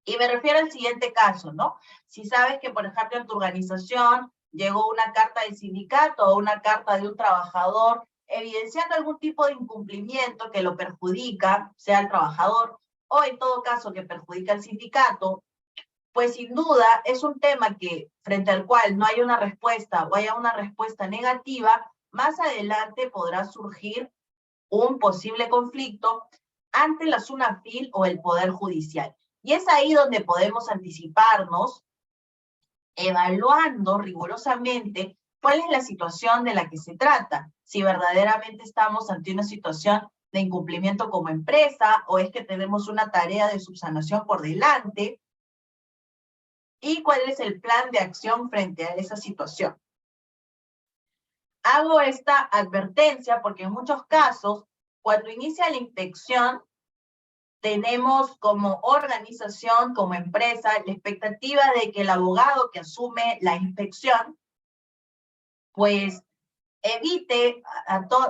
Y me refiero al siguiente caso, ¿no? Si sabes que, por ejemplo, en tu organización llegó una carta del sindicato o una carta de un trabajador evidenciando algún tipo de incumplimiento que lo perjudica, sea el trabajador, o en todo caso que perjudica al sindicato, pues sin duda es un tema que, frente al cual no hay una respuesta o haya una respuesta negativa, más adelante podrá surgir un posible conflicto ante la SUNAFIL o el Poder Judicial. Y es ahí donde podemos anticiparnos, evaluando rigurosamente cuál es la situación de la que se trata, si verdaderamente estamos ante una situación de incumplimiento como empresa, o es que tenemos una tarea de subsanación por delante, y cuál es el plan de acción frente a esa situación. Hago esta advertencia porque en muchos casos, cuando inicia la inspección, tenemos como organización, como empresa, la expectativa de que el abogado que asume la inspección, pues evite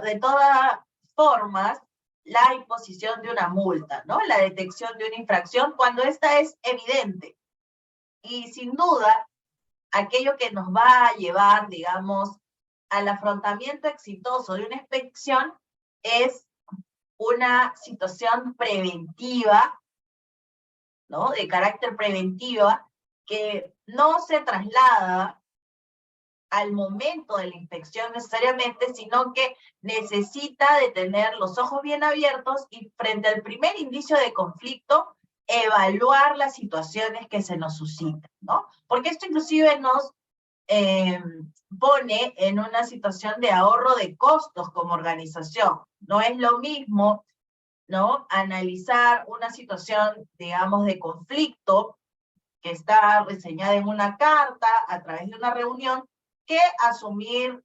de todas formas la imposición de una multa, ¿no? La detección de una infracción cuando esta es evidente. Y sin duda, aquello que nos va a llevar, digamos, al afrontamiento exitoso de una inspección es una situación preventiva, ¿no? De carácter preventiva, que no se traslada al momento de la inspección necesariamente, sino que necesita de tener los ojos bien abiertos y frente al primer indicio de conflicto, evaluar las situaciones que se nos suscitan, ¿no? Porque esto inclusive nos pone en una situación de ahorro de costos como organización. No es lo mismo, ¿no?, analizar una situación, digamos, de conflicto que está reseñada en una carta a través de una reunión, que asumir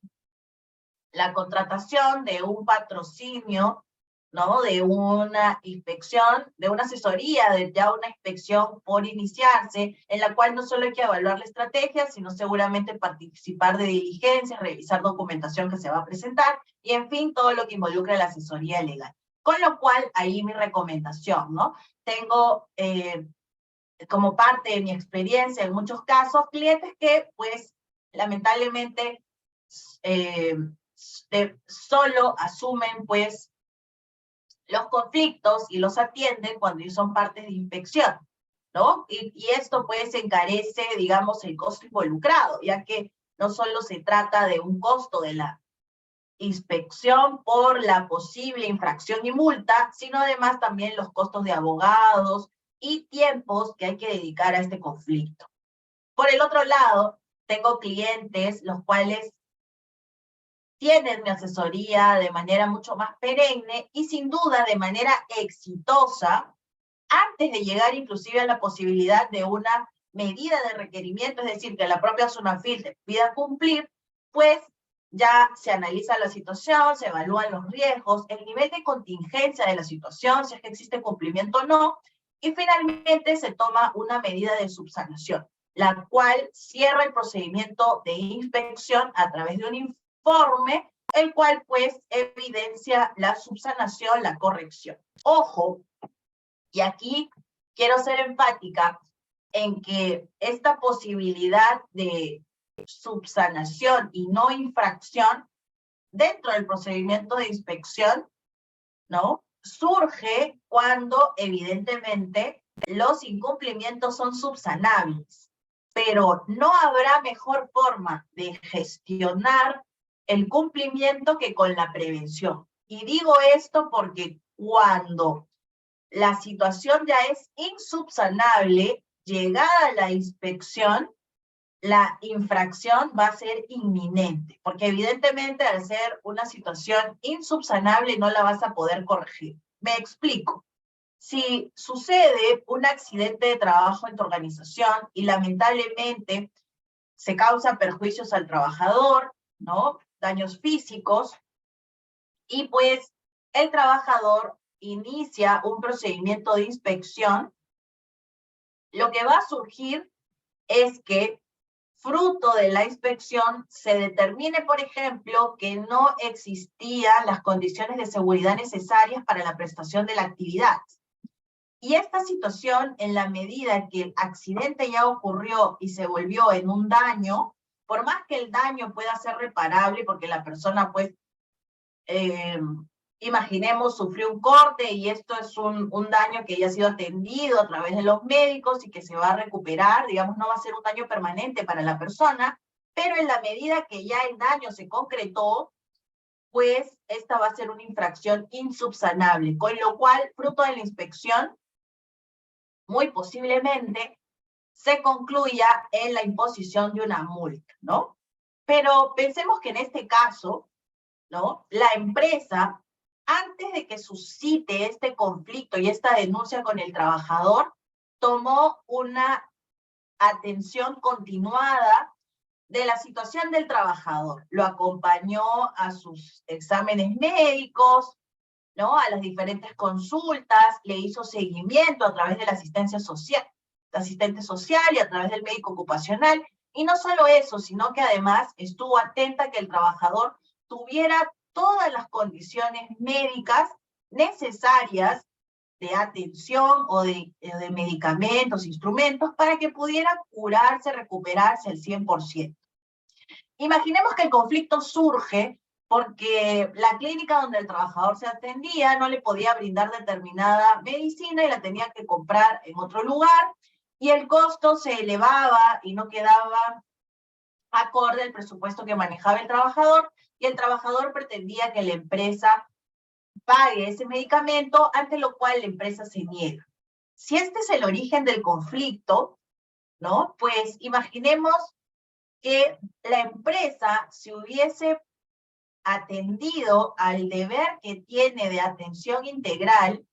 la contratación de un patrocinio, ¿no?, de una inspección, de una asesoría, de ya una inspección por iniciarse, en la cual no solo hay que evaluar la estrategia, sino seguramente participar de diligencias, revisar documentación que se va a presentar, y en fin, todo lo que involucra la asesoría legal. Con lo cual, ahí mi recomendación, ¿no? Tengo, como parte de mi experiencia en muchos casos, clientes que, pues, lamentablemente, solo asumen, pues, los conflictos y los atienden cuando ellos son partes de inspección, ¿no? Y esto pues encarece, digamos, el costo involucrado, ya que no solo se trata de un costo de la inspección por la posible infracción y multa, sino además también los costos de abogados y tiempos que hay que dedicar a este conflicto. Por el otro lado, tengo clientes los cuales tienen mi asesoría de manera mucho más perenne y sin duda de manera exitosa, antes de llegar inclusive a la posibilidad de una medida de requerimiento, es decir, que la propia SUNAFIL te pida cumplir, pues ya se analiza la situación, se evalúan los riesgos, el nivel de contingencia de la situación, si es que existe cumplimiento o no, y finalmente se toma una medida de subsanación, la cual cierra el procedimiento de inspección a través de un informe, el cual pues evidencia la subsanación, la corrección. Ojo, y aquí quiero ser enfática en que esta posibilidad de subsanación y no infracción dentro del procedimiento de inspección, ¿no? Surge cuando evidentemente los incumplimientos son subsanables, pero no habrá mejor forma de gestionar el cumplimiento que con la prevención. Y digo esto porque cuando la situación ya es insubsanable, llegada la inspección, la infracción va a ser inminente, porque evidentemente al ser una situación insubsanable no la vas a poder corregir. Me explico. Si sucede un accidente de trabajo en tu organización y lamentablemente se causa perjuicios al trabajador, ¿no? Daños físicos, y pues el trabajador inicia un procedimiento de inspección, lo que va a surgir es que fruto de la inspección se determine, por ejemplo, que no existían las condiciones de seguridad necesarias para la prestación de la actividad. Y esta situación, en la medida que el accidente ya ocurrió y se volvió en un daño, por más que el daño pueda ser reparable, porque la persona, pues, imaginemos, sufrió un corte y esto es un daño que ya ha sido atendido a través de los médicos y que se va a recuperar, digamos, no va a ser un daño permanente para la persona, pero en la medida que ya el daño se concretó, pues esta va a ser una infracción insubsanable, con lo cual, fruto de la inspección, muy posiblemente se concluya en la imposición de una multa, ¿no? Pero pensemos que en este caso, ¿no? La empresa, antes de que suscite este conflicto y esta denuncia con el trabajador, tomó una atención continuada de la situación del trabajador. Lo acompañó a sus exámenes médicos, ¿no? A las diferentes consultas, le hizo seguimiento a través de la asistencia social, asistente social y a través del médico ocupacional. Y no solo eso, sino que además estuvo atenta a que el trabajador tuviera todas las condiciones médicas necesarias de atención o de medicamentos, instrumentos, para que pudiera curarse, recuperarse al 100%. Imaginemos que el conflicto surge porque la clínica donde el trabajador se atendía no le podía brindar determinada medicina y la tenía que comprar en otro lugar, y el costo se elevaba y no quedaba acorde al presupuesto que manejaba el trabajador, y el trabajador pretendía que la empresa pague ese medicamento, ante lo cual la empresa se niega. Si este es el origen del conflicto, ¿no? Pues imaginemos que la empresa se hubiese atendido al deber que tiene de atención integral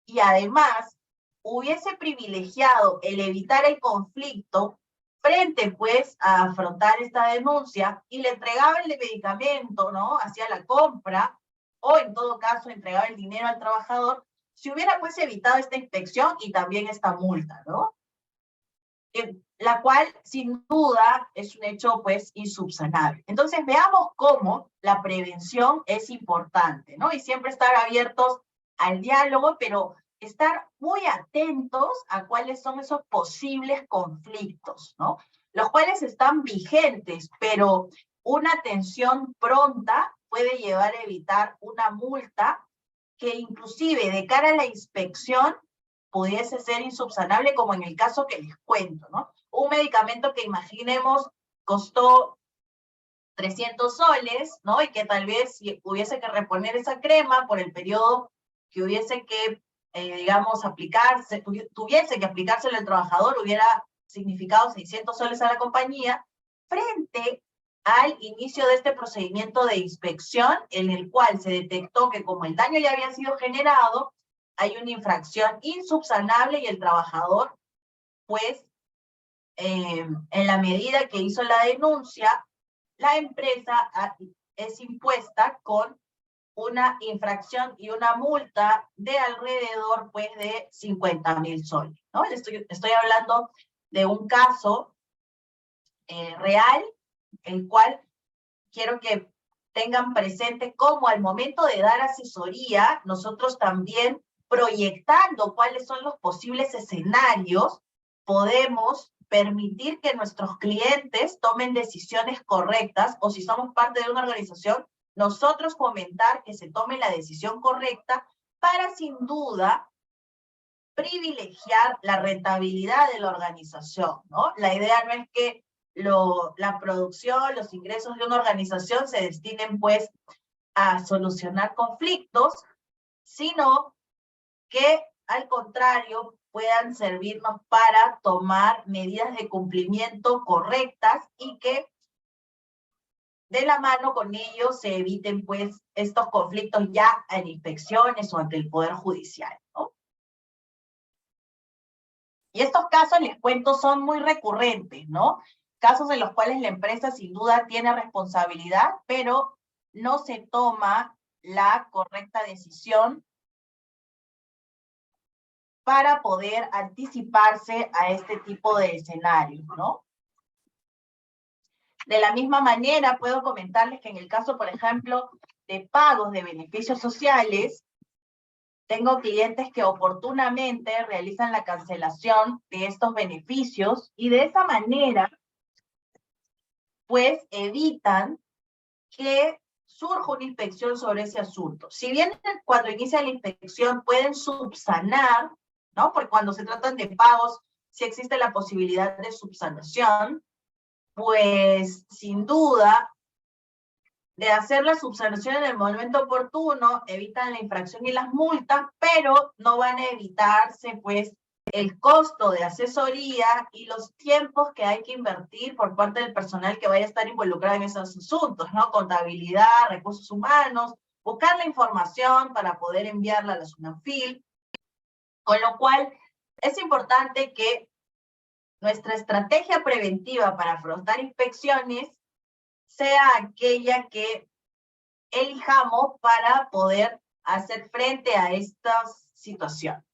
y además hubiese privilegiado el evitar el conflicto frente pues a afrontar esta denuncia y le entregaba el medicamento, ¿no? Hacía la compra o en todo caso entregaba el dinero al trabajador, se hubiera pues evitado esta inspección y también esta multa, ¿no? La cual sin duda es un hecho pues insubsanable. Entonces veamos cómo la prevención es importante, ¿no? Y siempre estar abiertos al diálogo, pero estar muy atentos a cuáles son esos posibles conflictos, ¿no? Los cuales están vigentes, pero una atención pronta puede llevar a evitar una multa que inclusive de cara a la inspección pudiese ser insubsanable, como en el caso que les cuento, ¿no? Un medicamento que imaginemos costó 300 soles, ¿no? Y que tal vez si hubiese que reponer esa crema por el periodo que hubiese que, digamos, tuviese que aplicárselo al trabajador, hubiera significado 600 soles a la compañía, frente al inicio de este procedimiento de inspección, en el cual se detectó que como el daño ya había sido generado, hay una infracción insubsanable y el trabajador, pues, en la medida que hizo la denuncia, la empresa es impuesta con una infracción y una multa de alrededor, pues, de 50.000 soles, ¿no? Estoy hablando de un caso real, el cual quiero que tengan presente cómo al momento de dar asesoría, nosotros también proyectando cuáles son los posibles escenarios, podemos permitir que nuestros clientes tomen decisiones correctas, o si somos parte de una organización, nosotros fomentar que se tome la decisión correcta para, sin duda, privilegiar la rentabilidad de la organización, ¿no? La idea no es que la producción, los ingresos de una organización se destinen, pues, a solucionar conflictos, sino que, al contrario, puedan servirnos para tomar medidas de cumplimiento correctas y que de la mano con ellos se eviten, pues, estos conflictos ya en inspecciones o ante el Poder Judicial, ¿no? Y estos casos, les cuento, son muy recurrentes, ¿no? Casos en los cuales la empresa sin duda tiene responsabilidad, pero no se toma la correcta decisión para poder anticiparse a este tipo de escenarios, ¿no? De la misma manera, puedo comentarles que en el caso, por ejemplo, de pagos de beneficios sociales, tengo clientes que oportunamente realizan la cancelación de estos beneficios y de esa manera, pues, evitan que surja una inspección sobre ese asunto. Si bien cuando inicia la inspección pueden subsanar, ¿no? Porque cuando se tratan de pagos, sí existe la posibilidad de subsanación, pues sin duda, de hacer la subsanación en el momento oportuno, evitan la infracción y las multas, pero no van a evitarse, pues, el costo de asesoría y los tiempos que hay que invertir por parte del personal que vaya a estar involucrado en esos asuntos, ¿no? Contabilidad, recursos humanos, buscar la información para poder enviarla a la SUNAFIL, con lo cual es importante que nuestra estrategia preventiva para afrontar inspecciones sea aquella que elijamos para poder hacer frente a estas situaciones.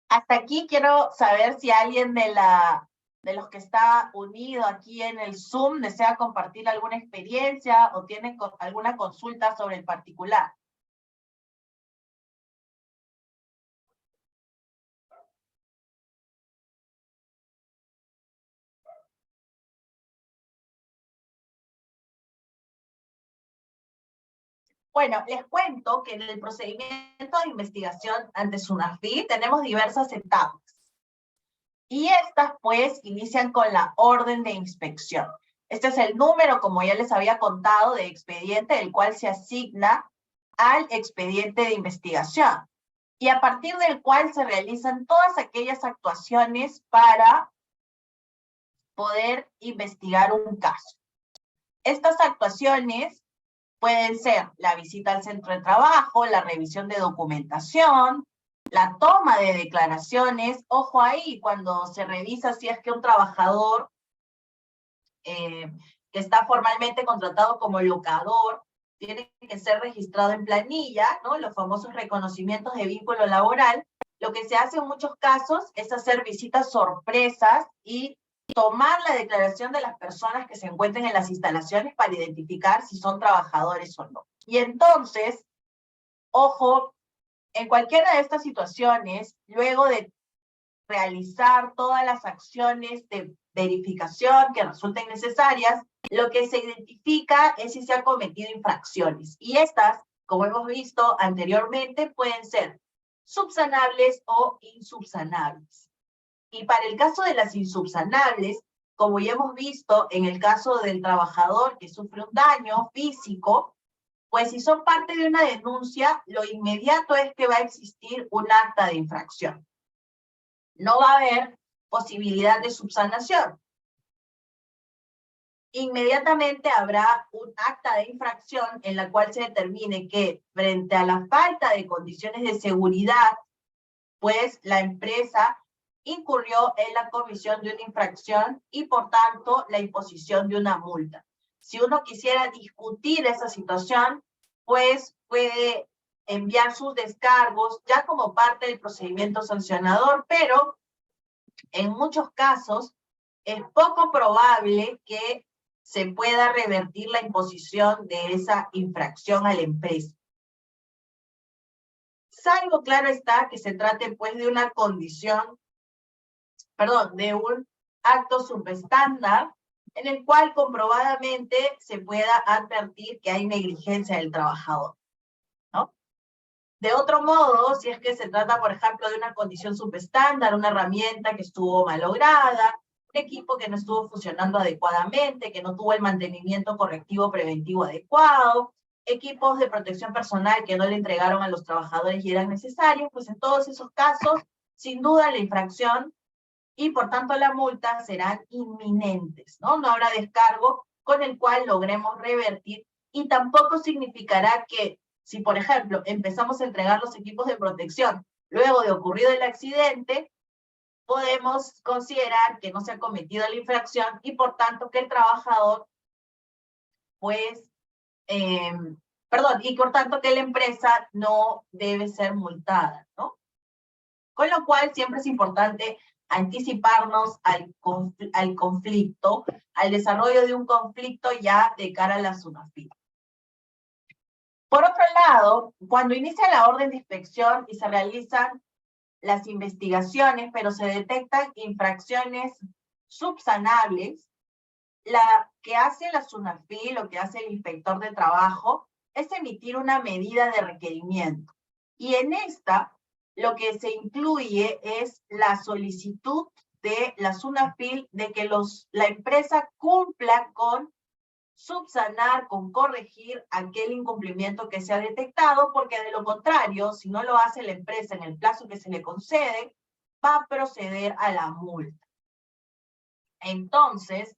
Hasta aquí quiero saber si alguien de los que está unido aquí en el Zoom desea compartir alguna experiencia o tiene alguna consulta sobre el particular. Bueno, les cuento que en el procedimiento de investigación ante SUNAFIL tenemos diversas etapas. Y estas, pues, inician con la orden de inspección. Este es el número, como ya les había contado, de expediente, el cual se asigna al expediente de investigación, y a partir del cual se realizan todas aquellas actuaciones para poder investigar un caso. Estas actuaciones pueden ser la visita al centro de trabajo, la revisión de documentación, la toma de declaraciones. Ojo ahí, cuando se revisa si es que un trabajador que está formalmente contratado como locador tiene que ser registrado en planilla, ¿no? Los famosos reconocimientos de vínculo laboral. Lo que se hace en muchos casos es hacer visitas sorpresas y tomar la declaración de las personas que se encuentren en las instalaciones para identificar si son trabajadores o no. Y entonces, ojo, en cualquiera de estas situaciones, luego de realizar todas las acciones de verificación que resulten necesarias, lo que se identifica es si se han cometido infracciones. Y estas, como hemos visto anteriormente, pueden ser subsanables o insubsanables. Y para el caso de las insubsanables, como ya hemos visto en el caso del trabajador que sufre un daño físico, pues si son parte de una denuncia, lo inmediato es que va a existir un acta de infracción. No va a haber posibilidad de subsanación. Inmediatamente habrá un acta de infracción en la cual se determine que frente a la falta de condiciones de seguridad, pues la empresa incurrió en la comisión de una infracción y por tanto la imposición de una multa. Si uno quisiera discutir esa situación, pues puede enviar sus descargos ya como parte del procedimiento sancionador, pero en muchos casos es poco probable que se pueda revertir la imposición de esa infracción a la empresa. Salvo, claro está, que se trate pues de una condición, de un acto subestándar en el cual comprobadamente se pueda advertir que hay negligencia del trabajador, ¿no? De otro modo, si es que se trata, por ejemplo, de una condición subestándar, una herramienta que estuvo malograda, un equipo que no estuvo funcionando adecuadamente, que no tuvo el mantenimiento correctivo preventivo adecuado, equipos de protección personal que no le entregaron a los trabajadores y eran necesarios, pues en todos esos casos, sin duda la infracción y por tanto la multa serán inminentes, ¿no? No habrá descargo con el cual logremos revertir y tampoco significará que si, por ejemplo, empezamos a entregar los equipos de protección luego de ocurrido el accidente, podemos considerar que no se ha cometido la infracción y por tanto que el trabajador, pues, y por tanto que la empresa no debe ser multada, ¿no? Con lo cual siempre es importante anticiparnos al conflicto, al desarrollo de un conflicto ya de cara a la SUNAFIL. Por otro lado, cuando inicia la orden de inspección y se realizan las investigaciones, pero se detectan infracciones subsanables, la que hace la SUNAFIL, lo que hace el inspector de trabajo, es emitir una medida de requerimiento. Y en esta, lo que se incluye es la solicitud de la SUNAFIL de que la empresa cumpla con subsanar, con corregir aquel incumplimiento que se ha detectado, porque de lo contrario, si no lo hace la empresa en el plazo que se le concede, va a proceder a la multa. Entonces,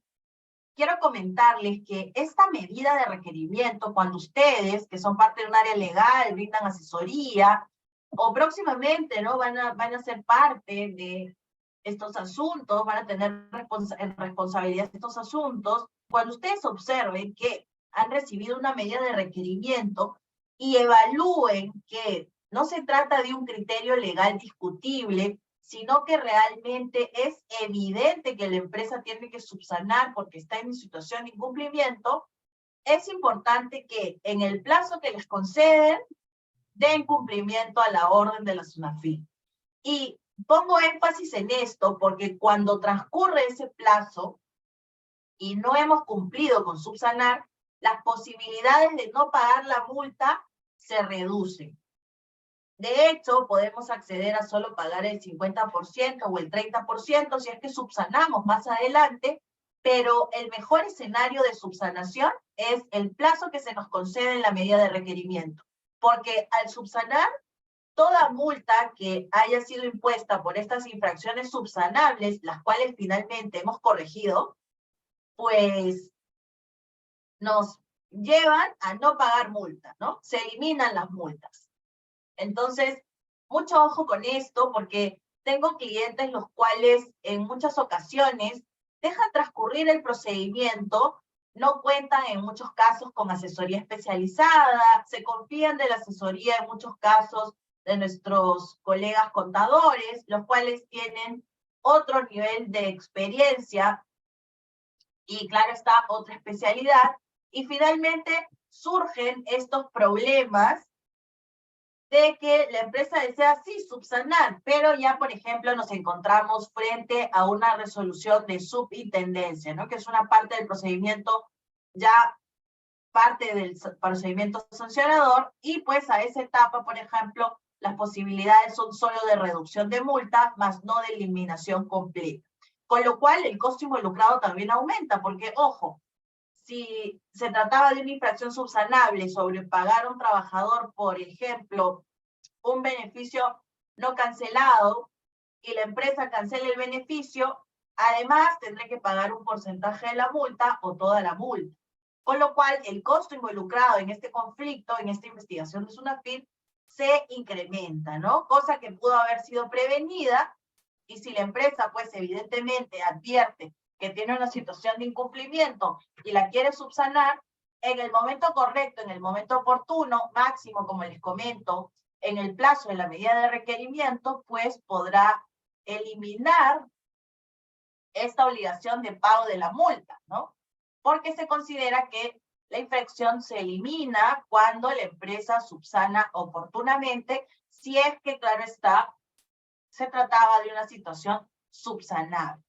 quiero comentarles que esta medida de requerimiento, cuando ustedes, que son parte de un área legal, brindan asesoría, o próximamente, ¿no? van a ser parte de estos asuntos, van a tener responsabilidad de estos asuntos, cuando ustedes observen que han recibido una medida de requerimiento y evalúen que no se trata de un criterio legal discutible, sino que realmente es evidente que la empresa tiene que subsanar porque está en situación de incumplimiento, es importante que en el plazo que les conceden, den cumplimiento a la orden de la SUNAFIL. Y pongo énfasis en esto porque cuando transcurre ese plazo y no hemos cumplido con subsanar, las posibilidades de no pagar la multa se reducen. De hecho, podemos acceder a solo pagar el 50% o el 30% si es que subsanamos más adelante, pero el mejor escenario de subsanación es el plazo que se nos concede en la medida de requerimiento. Porque al subsanar, toda multa que haya sido impuesta por estas infracciones subsanables, las cuales finalmente hemos corregido, pues nos llevan a no pagar multa, ¿no? Se eliminan las multas. Entonces, mucho ojo con esto, porque tengo clientes los cuales en muchas ocasiones dejan transcurrir el procedimiento, no cuentan en muchos casos con asesoría especializada, se confían de la asesoría en muchos casos de nuestros colegas contadores, los cuales tienen otro nivel de experiencia y claro está, otra especialidad, y finalmente surgen estos problemas de que la empresa desea sí subsanar, pero ya, por ejemplo, nos encontramos frente a una resolución de subintendencia, ¿no? Que es una parte del procedimiento, ya parte del procedimiento sancionador, y pues a esa etapa, por ejemplo, las posibilidades son solo de reducción de multa, más no de eliminación completa. Con lo cual, el costo involucrado también aumenta, porque, ojo, si se trataba de una infracción subsanable sobre pagar a un trabajador, por ejemplo, un beneficio no cancelado, y la empresa cancela el beneficio, además tendré que pagar un porcentaje de la multa o toda la multa. Con lo cual, el costo involucrado en este conflicto, en esta investigación de SUNAFIL, se incrementa, ¿no? Cosa que pudo haber sido prevenida, y si la empresa, pues evidentemente advierte que tiene una situación de incumplimiento y la quiere subsanar, en el momento correcto, en el momento oportuno, máximo, como les comento, en el plazo de la medida de requerimiento, pues podrá eliminar esta obligación de pago de la multa, ¿no? Porque se considera que la infracción se elimina cuando la empresa subsana oportunamente, si es que, claro está, se trataba de una situación subsanable.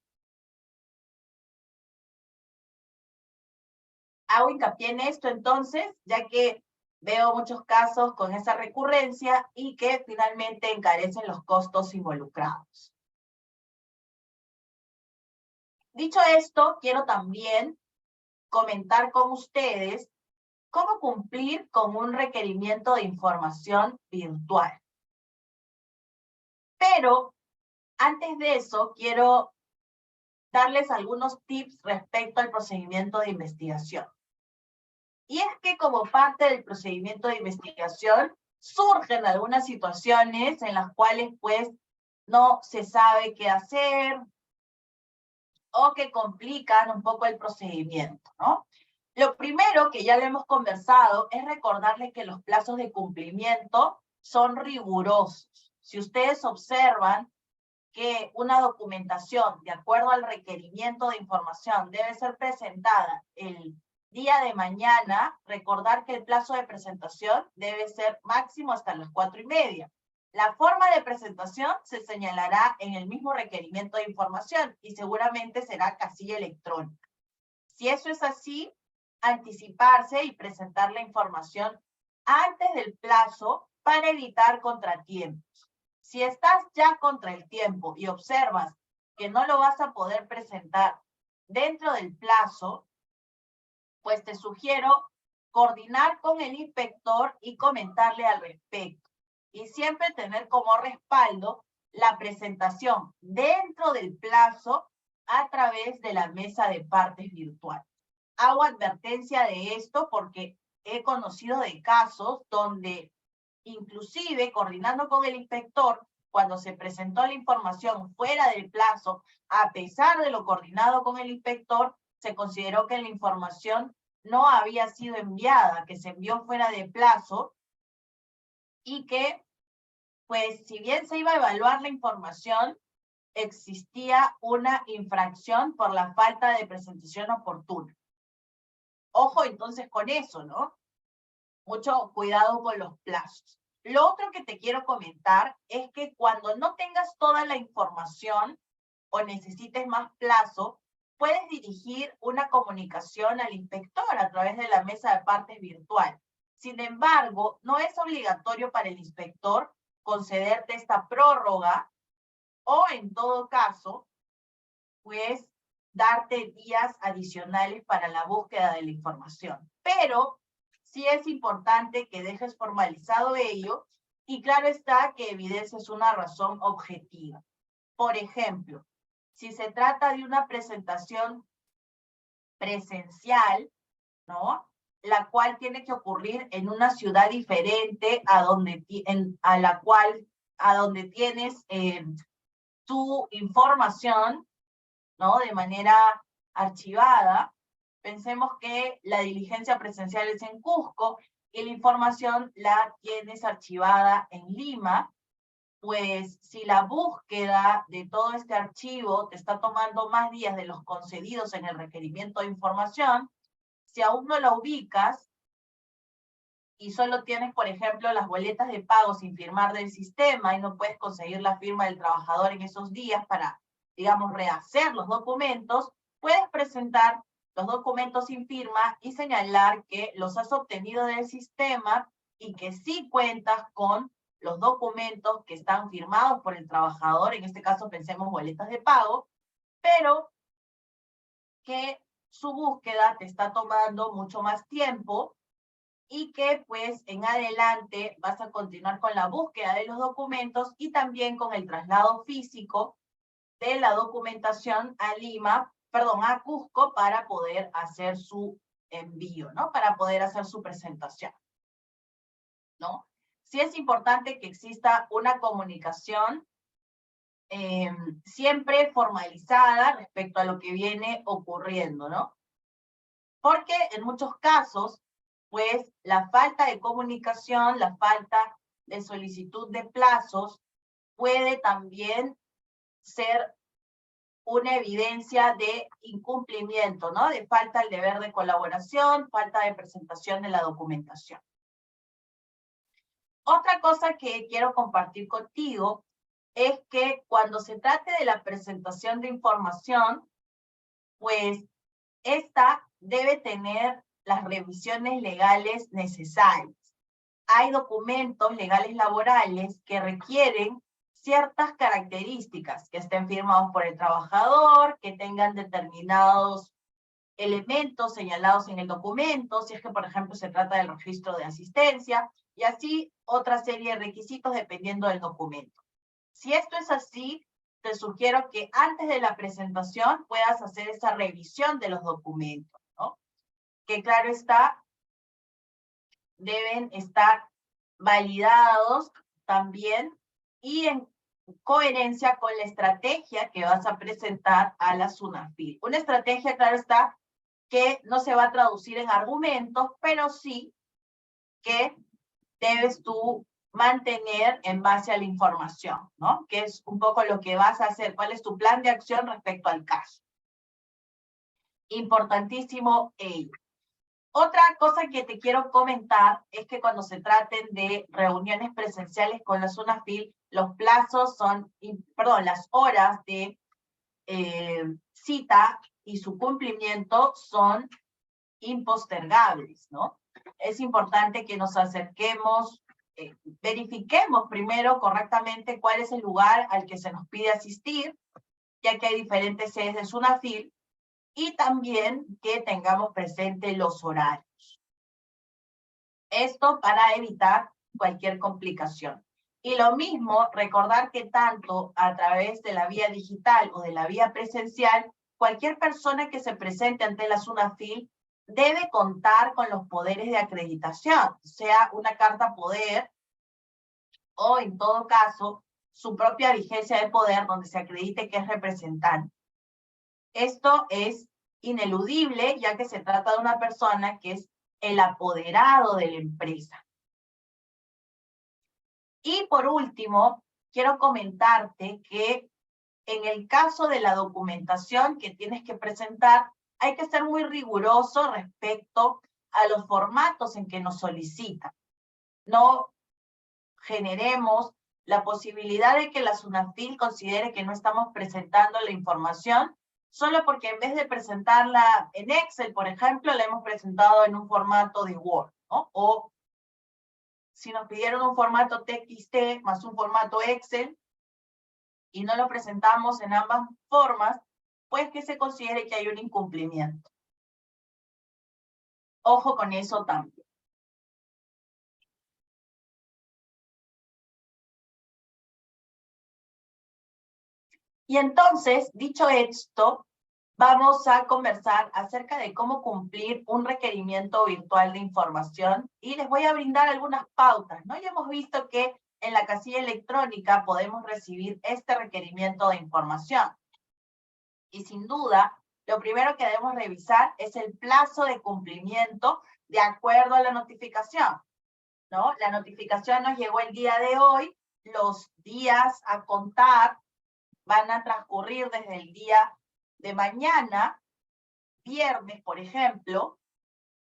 Hago hincapié en esto entonces, ya que veo muchos casos con esa recurrencia y que finalmente encarecen los costos involucrados. Dicho esto, quiero también comentar con ustedes cómo cumplir con un requerimiento de información virtual. Pero antes de eso, quiero darles algunos tips respecto al procedimiento de investigación. Y es que como parte del procedimiento de investigación, surgen algunas situaciones en las cuales pues no se sabe qué hacer o que complican un poco el procedimiento, ¿no? Lo primero, que ya lo hemos conversado, es recordarles que los plazos de cumplimiento son rigurosos. Si ustedes observan que una documentación, de acuerdo al requerimiento de información, debe ser presentada el día de mañana, recordar que el plazo de presentación debe ser máximo hasta las 4:30. La forma de presentación se señalará en el mismo requerimiento de información y seguramente será casilla electrónica. Si eso es así, anticiparse y presentar la información antes del plazo para evitar contratiempos. Si estás ya contra el tiempo y observas que no lo vas a poder presentar dentro del plazo, pues te sugiero coordinar con el inspector y comentarle al respecto. Y siempre tener como respaldo la presentación dentro del plazo a través de la mesa de partes virtual. Hago advertencia de esto porque he conocido de casos donde inclusive coordinando con el inspector, cuando se presentó la información fuera del plazo, a pesar de lo coordinado con el inspector, se consideró que la información no había sido enviada, que se envió fuera de plazo y que, pues, si bien se iba a evaluar la información, existía una infracción por la falta de presentación oportuna. Ojo entonces con eso, ¿no? Mucho cuidado con los plazos. Lo otro que te quiero comentar es que cuando no tengas toda la información o necesites más plazo, puedes dirigir una comunicación al inspector a través de la mesa de partes virtual. Sin embargo, no es obligatorio para el inspector concederte esta prórroga o, en todo caso, pues darte días adicionales para la búsqueda de la información. Pero sí es importante que dejes formalizado ello y claro está que evidencies una razón objetiva. Por ejemplo, si se trata de una presentación presencial, ¿no? La cual tiene que ocurrir en una ciudad diferente a donde tienes tu información, ¿no? De manera archivada. Pensemos que la diligencia presencial es en Cusco y la información la tienes archivada en Lima. Pues si la búsqueda de todo este archivo te está tomando más días de los concedidos en el requerimiento de información, si aún no la ubicas, y solo tienes, por ejemplo, las boletas de pago sin firmar del sistema y no puedes conseguir la firma del trabajador en esos días para, digamos, rehacer los documentos, puedes presentar los documentos sin firma y señalar que los has obtenido del sistema y que sí cuentas con los documentos que están firmados por el trabajador, en este caso pensemos boletas de pago, pero que su búsqueda te está tomando mucho más tiempo y que pues en adelante vas a continuar con la búsqueda de los documentos y también con el traslado físico de la documentación a Lima, perdón, a Cusco para poder hacer su envío, ¿no? Para poder hacer su presentación, ¿no? Sí es importante que exista una comunicación siempre formalizada respecto a lo que viene ocurriendo, ¿no? Porque en muchos casos, pues la falta de comunicación, la falta de solicitud de plazos puede también ser una evidencia de incumplimiento, ¿no? De falta del deber de colaboración, falta de presentación de la documentación. Otra cosa que quiero compartir contigo es que cuando se trate de la presentación de información, pues esta debe tener las revisiones legales necesarias. Hay documentos legales laborales que requieren ciertas características, que estén firmados por el trabajador, que tengan determinados elementos señalados en el documento, si es que, por ejemplo, se trata del registro de asistencia, y así otra serie de requisitos dependiendo del documento. Si esto es así, te sugiero que antes de la presentación puedas hacer esa revisión de los documentos, ¿no? Que claro está, deben estar validados también y en coherencia con la estrategia que vas a presentar a la SUNAFIL. Una estrategia, claro está, que no se va a traducir en argumentos, pero sí que debes tú mantener en base a la información, ¿no? Que es un poco lo que vas a hacer, cuál es tu plan de acción respecto al caso. Importantísimo ello. Otra cosa que te quiero comentar es que cuando se traten de reuniones presenciales con la SUNAFIL, los plazos son, perdón, las horas de cita y su cumplimiento son impostergables, ¿no? Es importante que nos acerquemos, verifiquemos primero correctamente cuál es el lugar al que se nos pide asistir, ya que hay diferentes sedes de SUNAFIL, y también que tengamos presente los horarios. Esto para evitar cualquier complicación. Y lo mismo, recordar que tanto a través de la vía digital o de la vía presencial, cualquier persona que se presente ante la SUNAFIL debe contar con los poderes de acreditación, sea una carta poder o en todo caso su propia vigencia de poder donde se acredite que es representante. Esto es ineludible ya que se trata de una persona que es el apoderado de la empresa. Y por último, quiero comentarte que en el caso de la documentación que tienes que presentar, hay que ser muy riguroso respecto a los formatos en que nos solicitan. No generemos la posibilidad de que la SUNAFIL considere que no estamos presentando la información solo porque en vez de presentarla en Excel, por ejemplo, la hemos presentado en un formato de Word, ¿no? O si nos pidieron un formato TXT más un formato Excel y no lo presentamos en ambas formas, pues que se considere que hay un incumplimiento. Ojo con eso también. Y entonces, dicho esto, vamos a conversar acerca de cómo cumplir un requerimiento virtual de información y les voy a brindar algunas pautas, ¿no? Ya hemos visto que en la casilla electrónica podemos recibir este requerimiento de información. Y sin duda, lo primero que debemos revisar es el plazo de cumplimiento de acuerdo a la notificación, ¿no? La notificación nos llegó el día de hoy, los días a contar van a transcurrir desde el día de mañana, viernes, por ejemplo,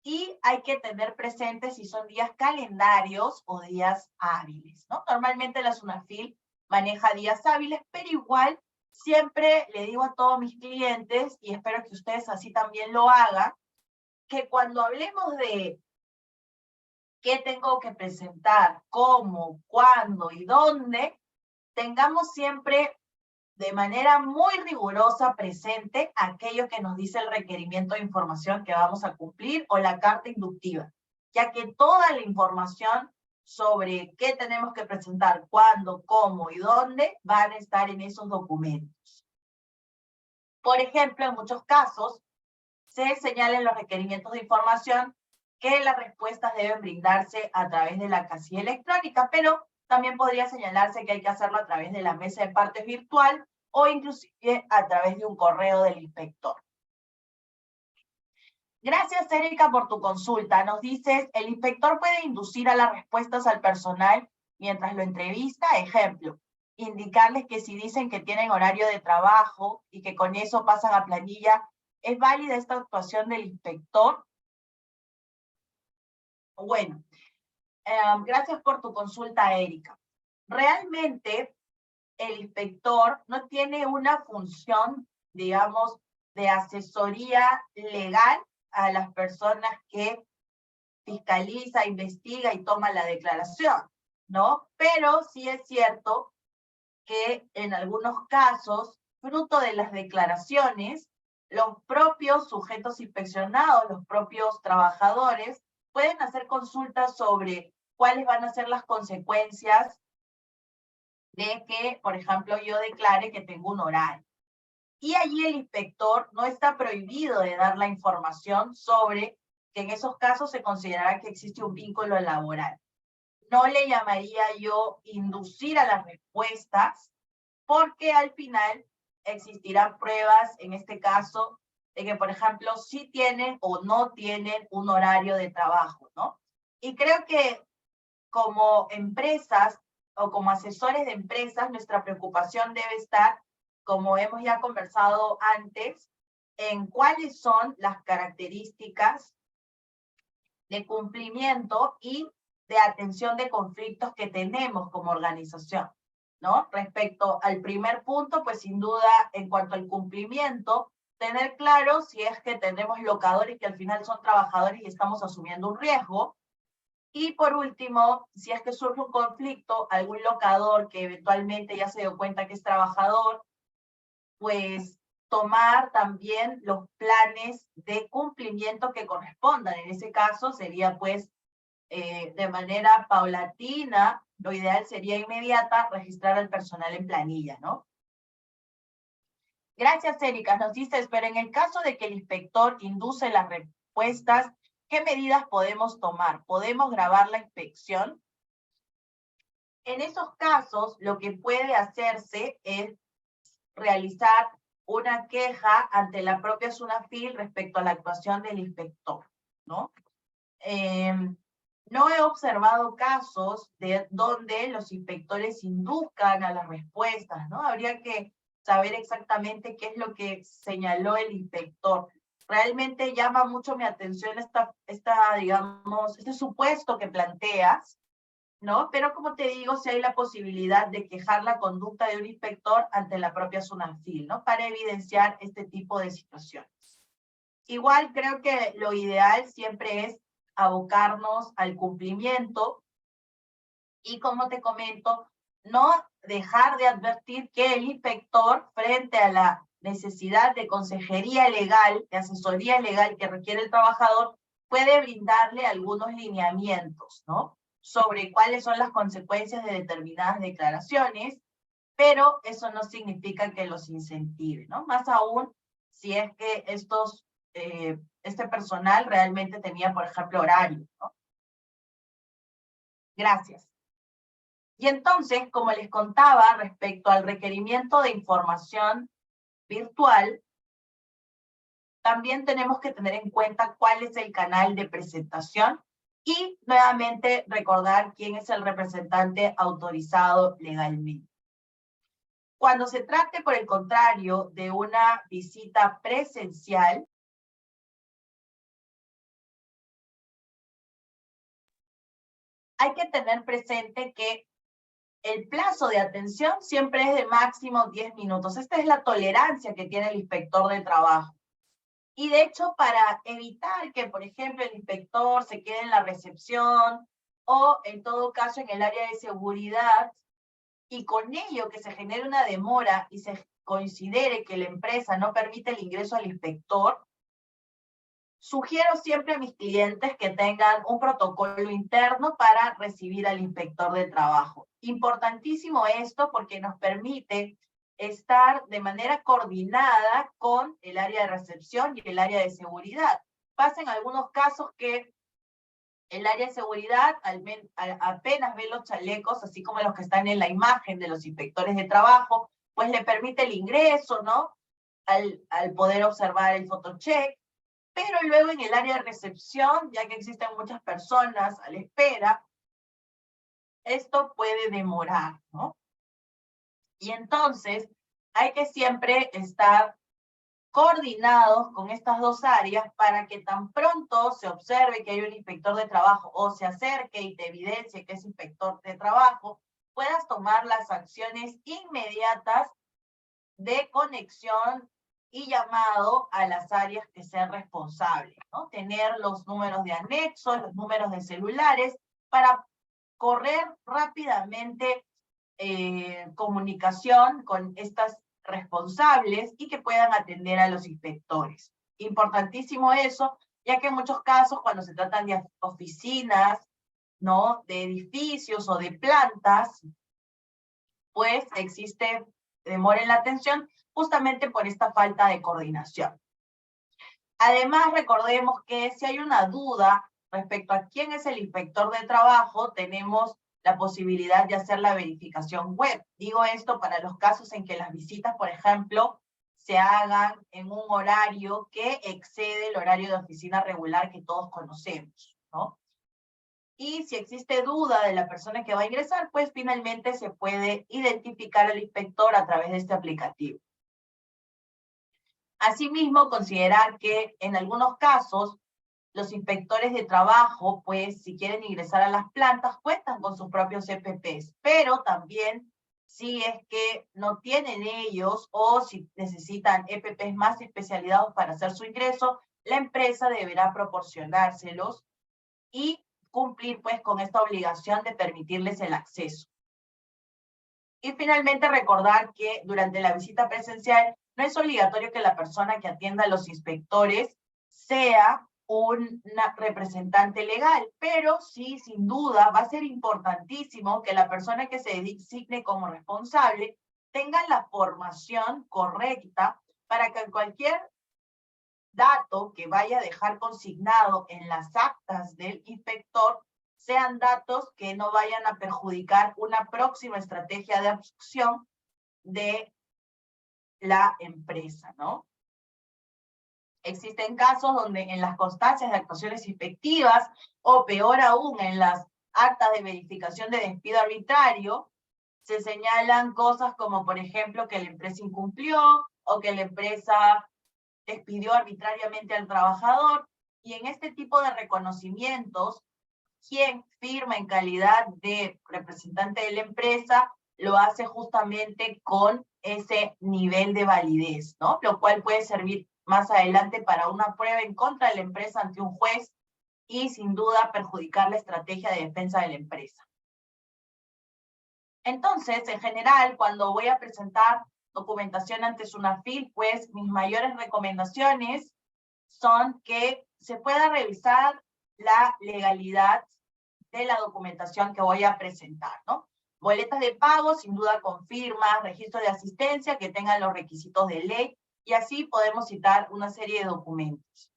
y hay que tener presente si son días calendarios o días hábiles, ¿no? Normalmente la SUNAFIL maneja días hábiles, pero igual siempre le digo a todos mis clientes, y espero que ustedes así también lo hagan, que cuando hablemos de qué tengo que presentar, cómo, cuándo y dónde, tengamos siempre de manera muy rigurosa presente aquello que nos dice el requerimiento de información que vamos a cumplir o la carta inductiva, ya que toda la información sobre qué tenemos que presentar, cuándo, cómo y dónde van a estar en esos documentos. Por ejemplo, en muchos casos se señala en los requerimientos de información que las respuestas deben brindarse a través de la casilla electrónica, pero también podría señalarse que hay que hacerlo a través de la mesa de partes virtual o inclusive a través de un correo del inspector. Gracias, Erika, por tu consulta. Nos dices, el inspector puede inducir a las respuestas al personal mientras lo entrevista. Ejemplo, indicarles que si dicen que tienen horario de trabajo y que con eso pasan a planilla, ¿es válida esta actuación del inspector? Bueno, gracias por tu consulta, Erika. Realmente, el inspector no tiene una función, digamos, de asesoría legal a las personas que fiscaliza, investiga y toma la declaración, ¿no? Pero sí es cierto que en algunos casos, fruto de las declaraciones, los propios sujetos inspeccionados, los propios trabajadores, pueden hacer consultas sobre cuáles van a ser las consecuencias de que, por ejemplo, yo declare que tengo un horario. Y allí el inspector no está prohibido de dar la información sobre que en esos casos se considerará que existe un vínculo laboral. No le llamaría yo inducir a las respuestas, porque al final existirán pruebas, en este caso, de que, por ejemplo, sí tienen o no tienen un horario de trabajo, ¿no? Y creo que como empresas o como asesores de empresas, nuestra preocupación debe estar, como hemos ya conversado antes, en cuáles son las características de cumplimiento y de atención de conflictos que tenemos como organización, ¿no? Respecto al primer punto, pues sin duda, en cuanto al cumplimiento, tener claro si es que tenemos locadores que al final son trabajadores y estamos asumiendo un riesgo. Y por último, si es que surge un conflicto, algún locador que eventualmente ya se dio cuenta que es trabajador, pues tomar también los planes de cumplimiento que correspondan. En ese caso sería pues de manera paulatina, lo ideal sería inmediata, registrar al personal en planilla, ¿no? Gracias, Erika. Nos dices, pero en el caso de que el inspector induce las respuestas, ¿qué medidas podemos tomar? ¿Podemos grabar la inspección? En esos casos, lo que puede hacerse es realizar una queja ante la propia SUNAFIL respecto a la actuación del inspector, ¿no? No he observado casos de donde los inspectores induzcan a las respuestas, ¿no? Habría que saber exactamente qué es lo que señaló el inspector. Realmente llama mucho mi atención digamos, este supuesto que planteas, ¿no? Pero como te digo, si hay la posibilidad de quejar la conducta de un inspector ante la propia SUNAFIL, ¿no? Para evidenciar este tipo de situaciones. Igual creo que lo ideal siempre es abocarnos al cumplimiento y, como te comento, no dejar de advertir que el inspector, frente a la necesidad de consejería legal, de asesoría legal que requiere el trabajador, puede brindarle algunos lineamientos, ¿no? Sobre cuáles son las consecuencias de determinadas declaraciones, pero eso no significa que los incentive, ¿no? Más aún si es que este personal realmente tenía, por ejemplo, horario, ¿no? Gracias. Y entonces, como les contaba, respecto al requerimiento de información virtual, también tenemos que tener en cuenta cuál es el canal de presentación y nuevamente recordar quién es el representante autorizado legalmente. Cuando se trate, por el contrario, de una visita presencial, hay que tener presente que el plazo de atención siempre es de máximo 10 minutos. Esta es la tolerancia que tiene el inspector de trabajo. Y de hecho, para evitar que, por ejemplo, el inspector se quede en la recepción o, en todo caso, en el área de seguridad, y con ello que se genere una demora y se considere que la empresa no permite el ingreso al inspector, sugiero siempre a mis clientes que tengan un protocolo interno para recibir al inspector de trabajo. Importantísimo esto porque nos permite estar de manera coordinada con el área de recepción y el área de seguridad. Pasa en algunos casos que el área de seguridad apenas ve los chalecos, así como los que están en la imagen de los inspectores de trabajo, pues le permite el ingreso, ¿no? Al poder observar el photocheck. Pero luego en el área de recepción, ya que existen muchas personas a la espera, esto puede demorar, ¿no? Y entonces hay que siempre estar coordinados con estas dos áreas para que tan pronto se observe que hay un inspector de trabajo o se acerque y te evidencie que es inspector de trabajo, puedas tomar las acciones inmediatas de conexión y llamado a las áreas que sean responsables, ¿no? Tener los números de anexos, los números de celulares, para correr rápidamente comunicación con estas responsables y que puedan atender a los inspectores. Importantísimo eso, ya que en muchos casos cuando se tratan de oficinas, ¿no? De edificios o de plantas, pues existe demora en la atención justamente por esta falta de coordinación. Además, recordemos que si hay una duda respecto a quién es el inspector de trabajo, tenemos la posibilidad de hacer la verificación web. Digo esto para los casos en que las visitas, por ejemplo, se hagan en un horario que excede el horario de oficina regular que todos conocemos, ¿no? Y si existe duda de la persona que va a ingresar, pues finalmente se puede identificar al inspector a través de este aplicativo. Asimismo, considerar que en algunos casos los inspectores de trabajo, pues si quieren ingresar a las plantas, cuentan con sus propios EPPs, pero también si es que no tienen ellos o si necesitan EPPs más especializados para hacer su ingreso, la empresa deberá proporcionárselos y cumplir pues con esta obligación de permitirles el acceso. Y finalmente recordar que durante la visita presencial no es obligatorio que la persona que atienda a los inspectores sea una representante legal, pero sí, sin duda, va a ser importantísimo que la persona que se designe como responsable tenga la formación correcta para que cualquier dato que vaya a dejar consignado en las actas del inspector sean datos que no vayan a perjudicar una próxima estrategia de absorción de la empresa, ¿no? Existen casos donde en las constancias de actuaciones inspectivas, o peor aún, en las actas de verificación de despido arbitrario, se señalan cosas como, por ejemplo, que la empresa incumplió o que la empresa despidió arbitrariamente al trabajador, y en este tipo de reconocimientos, quien firma en calidad de representante de la empresa lo hace justamente con ese nivel de validez, ¿no? Lo cual puede servir más adelante para una prueba en contra de la empresa ante un juez y sin duda perjudicar la estrategia de defensa de la empresa. Entonces, en general, cuando voy a presentar documentación ante SUNAFIL, pues mis mayores recomendaciones son que se pueda revisar la legalidad de la documentación que voy a presentar, ¿no? Boletas de pago, sin duda con firmas, registro de asistencia, que tengan los requisitos de ley, y así podemos citar una serie de documentos.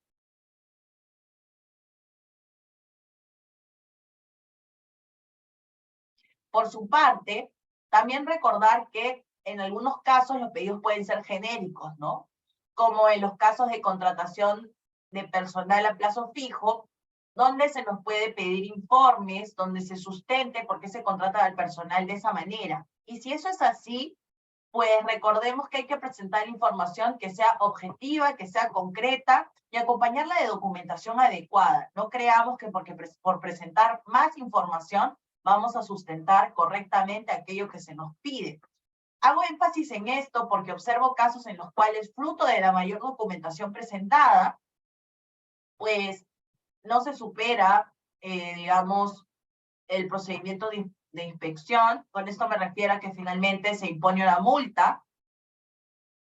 Por su parte, también recordar que en algunos casos los pedidos pueden ser genéricos, ¿no? Como en los casos de contratación de personal a plazo fijo, donde se nos puede pedir informes, donde se sustente por qué se contrata al personal de esa manera. Y si eso es así, pues recordemos que hay que presentar información que sea objetiva, que sea concreta, y acompañarla de documentación adecuada. No creamos que por presentar más información vamos a sustentar correctamente aquello que se nos pide. Hago énfasis en esto porque observo casos en los cuales, fruto de la mayor documentación presentada, pues no se supera, digamos, el procedimiento de inspección. Con esto me refiero a que finalmente se impone una multa,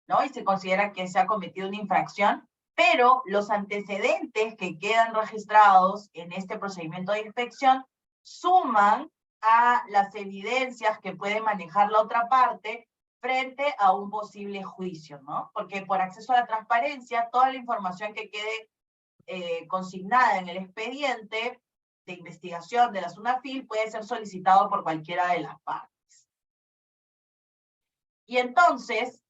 ¿no? Y se considera que se ha cometido una infracción, pero los antecedentes que quedan registrados en este procedimiento de inspección suman a las evidencias que puede manejar la otra parte frente a un posible juicio, ¿no? Porque por acceso a la transparencia, toda la información que quede consignada en el expediente de investigación de la SUNAFIL puede ser solicitado por cualquiera de las partes. Y entonces,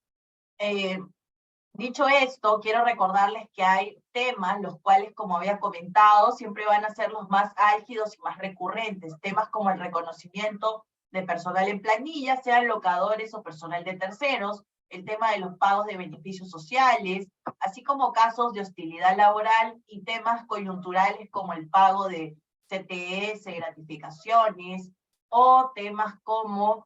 dicho esto, quiero recordarles que hay temas los cuales, como había comentado, siempre van a ser los más álgidos y más recurrentes. Temas como el reconocimiento de personal en planilla, sean locadores o personal de terceros, el tema de los pagos de beneficios sociales, así como casos de hostilidad laboral y temas coyunturales como el pago de CTS, gratificaciones, o temas como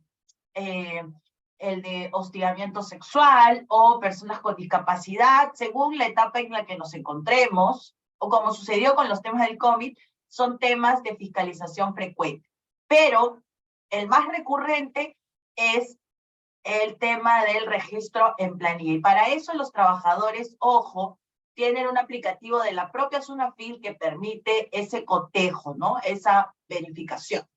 el de hostigamiento sexual o personas con discapacidad, según la etapa en la que nos encontremos, o como sucedió con los temas del COVID, son temas de fiscalización frecuente. Pero el más recurrente es el tema del registro en planilla. Y para eso los trabajadores, ojo, tienen un aplicativo de la propia SUNAFIL que permite ese cotejo, ¿no? Esa verificación.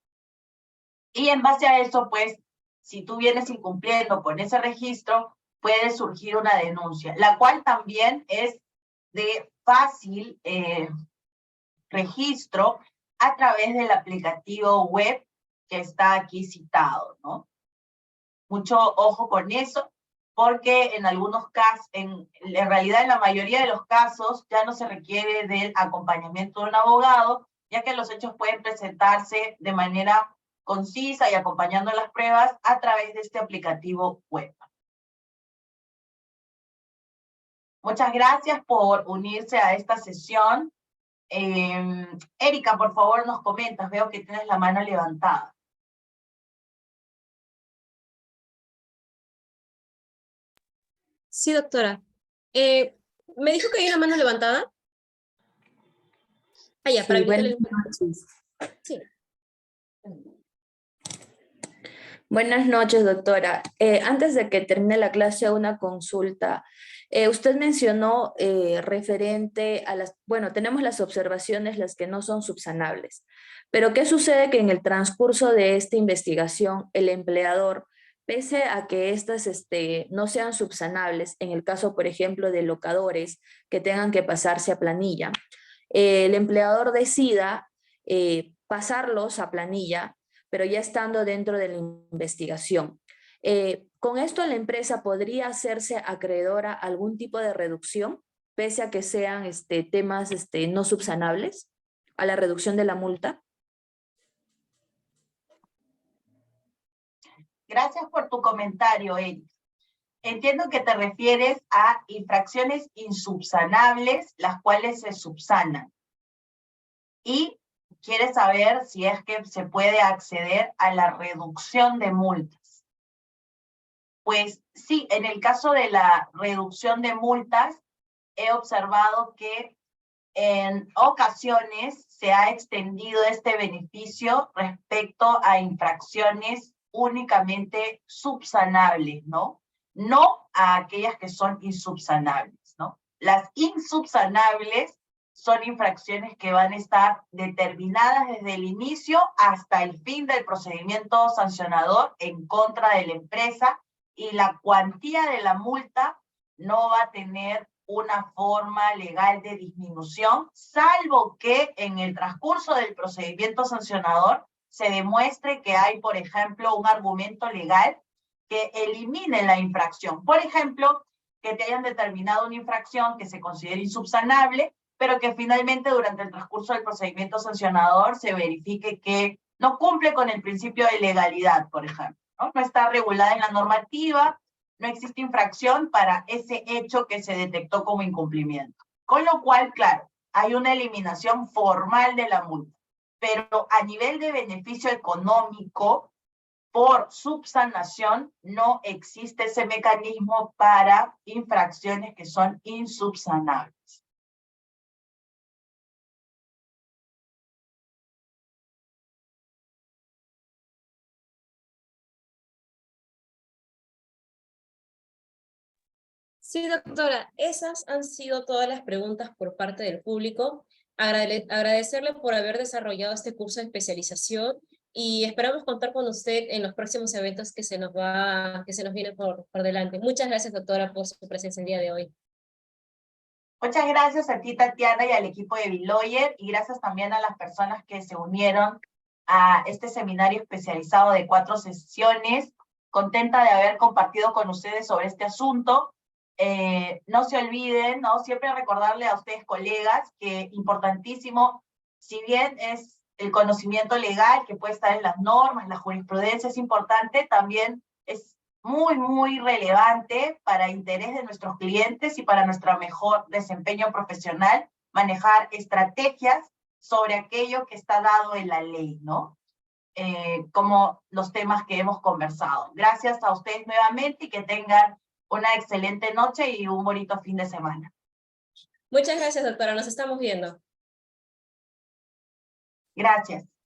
Y en base a eso, pues, si tú vienes incumpliendo con ese registro, puede surgir una denuncia, la cual también es de fácil registro a través del aplicativo web que está aquí citado, ¿no? Mucho ojo con eso, porque en algunos casos, en realidad en la mayoría de los casos, ya no se requiere del acompañamiento de un abogado, ya que los hechos pueden presentarse de manera concisa y acompañando las pruebas a través de este aplicativo web. Muchas gracias por unirse a esta sesión. Erika, por favor, nos comentas. Veo que tienes la mano levantada. Sí, doctora. ¿Me dijo que hay una mano levantada? Ah, ya, para Sí, buenas habilitarle el micrófono. noches. Sí. Buenas noches, doctora. Antes de que termine la clase, una consulta. Usted mencionó referente a las, bueno, tenemos las observaciones, las que no son subsanables, pero ¿qué sucede que en el transcurso de esta investigación el empleador, pese a que estas no sean subsanables, en el caso, por ejemplo, de locadores que tengan que pasarse a planilla, el empleador decida pasarlos a planilla, pero ya estando dentro de la investigación? ¿Con esto la empresa podría hacerse acreedora a algún tipo de reducción, pese a que sean temas no subsanables, a la reducción de la multa? Gracias por tu comentario, Eric. Entiendo que te refieres a infracciones insubsanables, las cuales se subsanan. Y quieres saber si es que se puede acceder a la reducción de multas. Pues sí, en el caso de la reducción de multas, he observado que en ocasiones se ha extendido este beneficio respecto a infracciones únicamente subsanables, ¿no? No a aquellas que son insubsanables, ¿no? Las insubsanables son infracciones que van a estar determinadas desde el inicio hasta el fin del procedimiento sancionador en contra de la empresa, y la cuantía de la multa no va a tener una forma legal de disminución, salvo que en el transcurso del procedimiento sancionador se demuestre que hay, por ejemplo, un argumento legal que elimine la infracción. Por ejemplo, que te hayan determinado una infracción que se considere insubsanable, pero que finalmente durante el transcurso del procedimiento sancionador se verifique que no cumple con el principio de legalidad, por ejemplo, ¿no? No está regulada en la normativa, no existe infracción para ese hecho que se detectó como incumplimiento. Con lo cual, claro, hay una eliminación formal de la multa, pero a nivel de beneficio económico, por subsanación, no existe ese mecanismo para infracciones que son insubsanables. Sí, doctora, esas han sido todas las preguntas por parte del público. Agradecerle por haber desarrollado este curso de especialización y esperamos contar con usted en los próximos eventos que se nos vienen por delante. Muchas gracias, doctora, por su presencia el día de hoy. Muchas gracias a ti, Tatiana, y al equipo de Biloyer, y gracias también a las personas que se unieron a este seminario especializado de 4 sesiones. Contenta de haber compartido con ustedes sobre este asunto. No se olviden, ¿no? Siempre recordarle a ustedes, colegas, que importantísimo, si bien es el conocimiento legal que puede estar en las normas, la jurisprudencia es importante, también es muy relevante para interés de nuestros clientes y para nuestro mejor desempeño profesional, manejar estrategias sobre aquello que está dado en la ley, ¿no? Como los temas que hemos conversado. Gracias a ustedes nuevamente y que tengan una excelente noche y un bonito fin de semana. Muchas gracias, doctora. Nos estamos viendo. Gracias.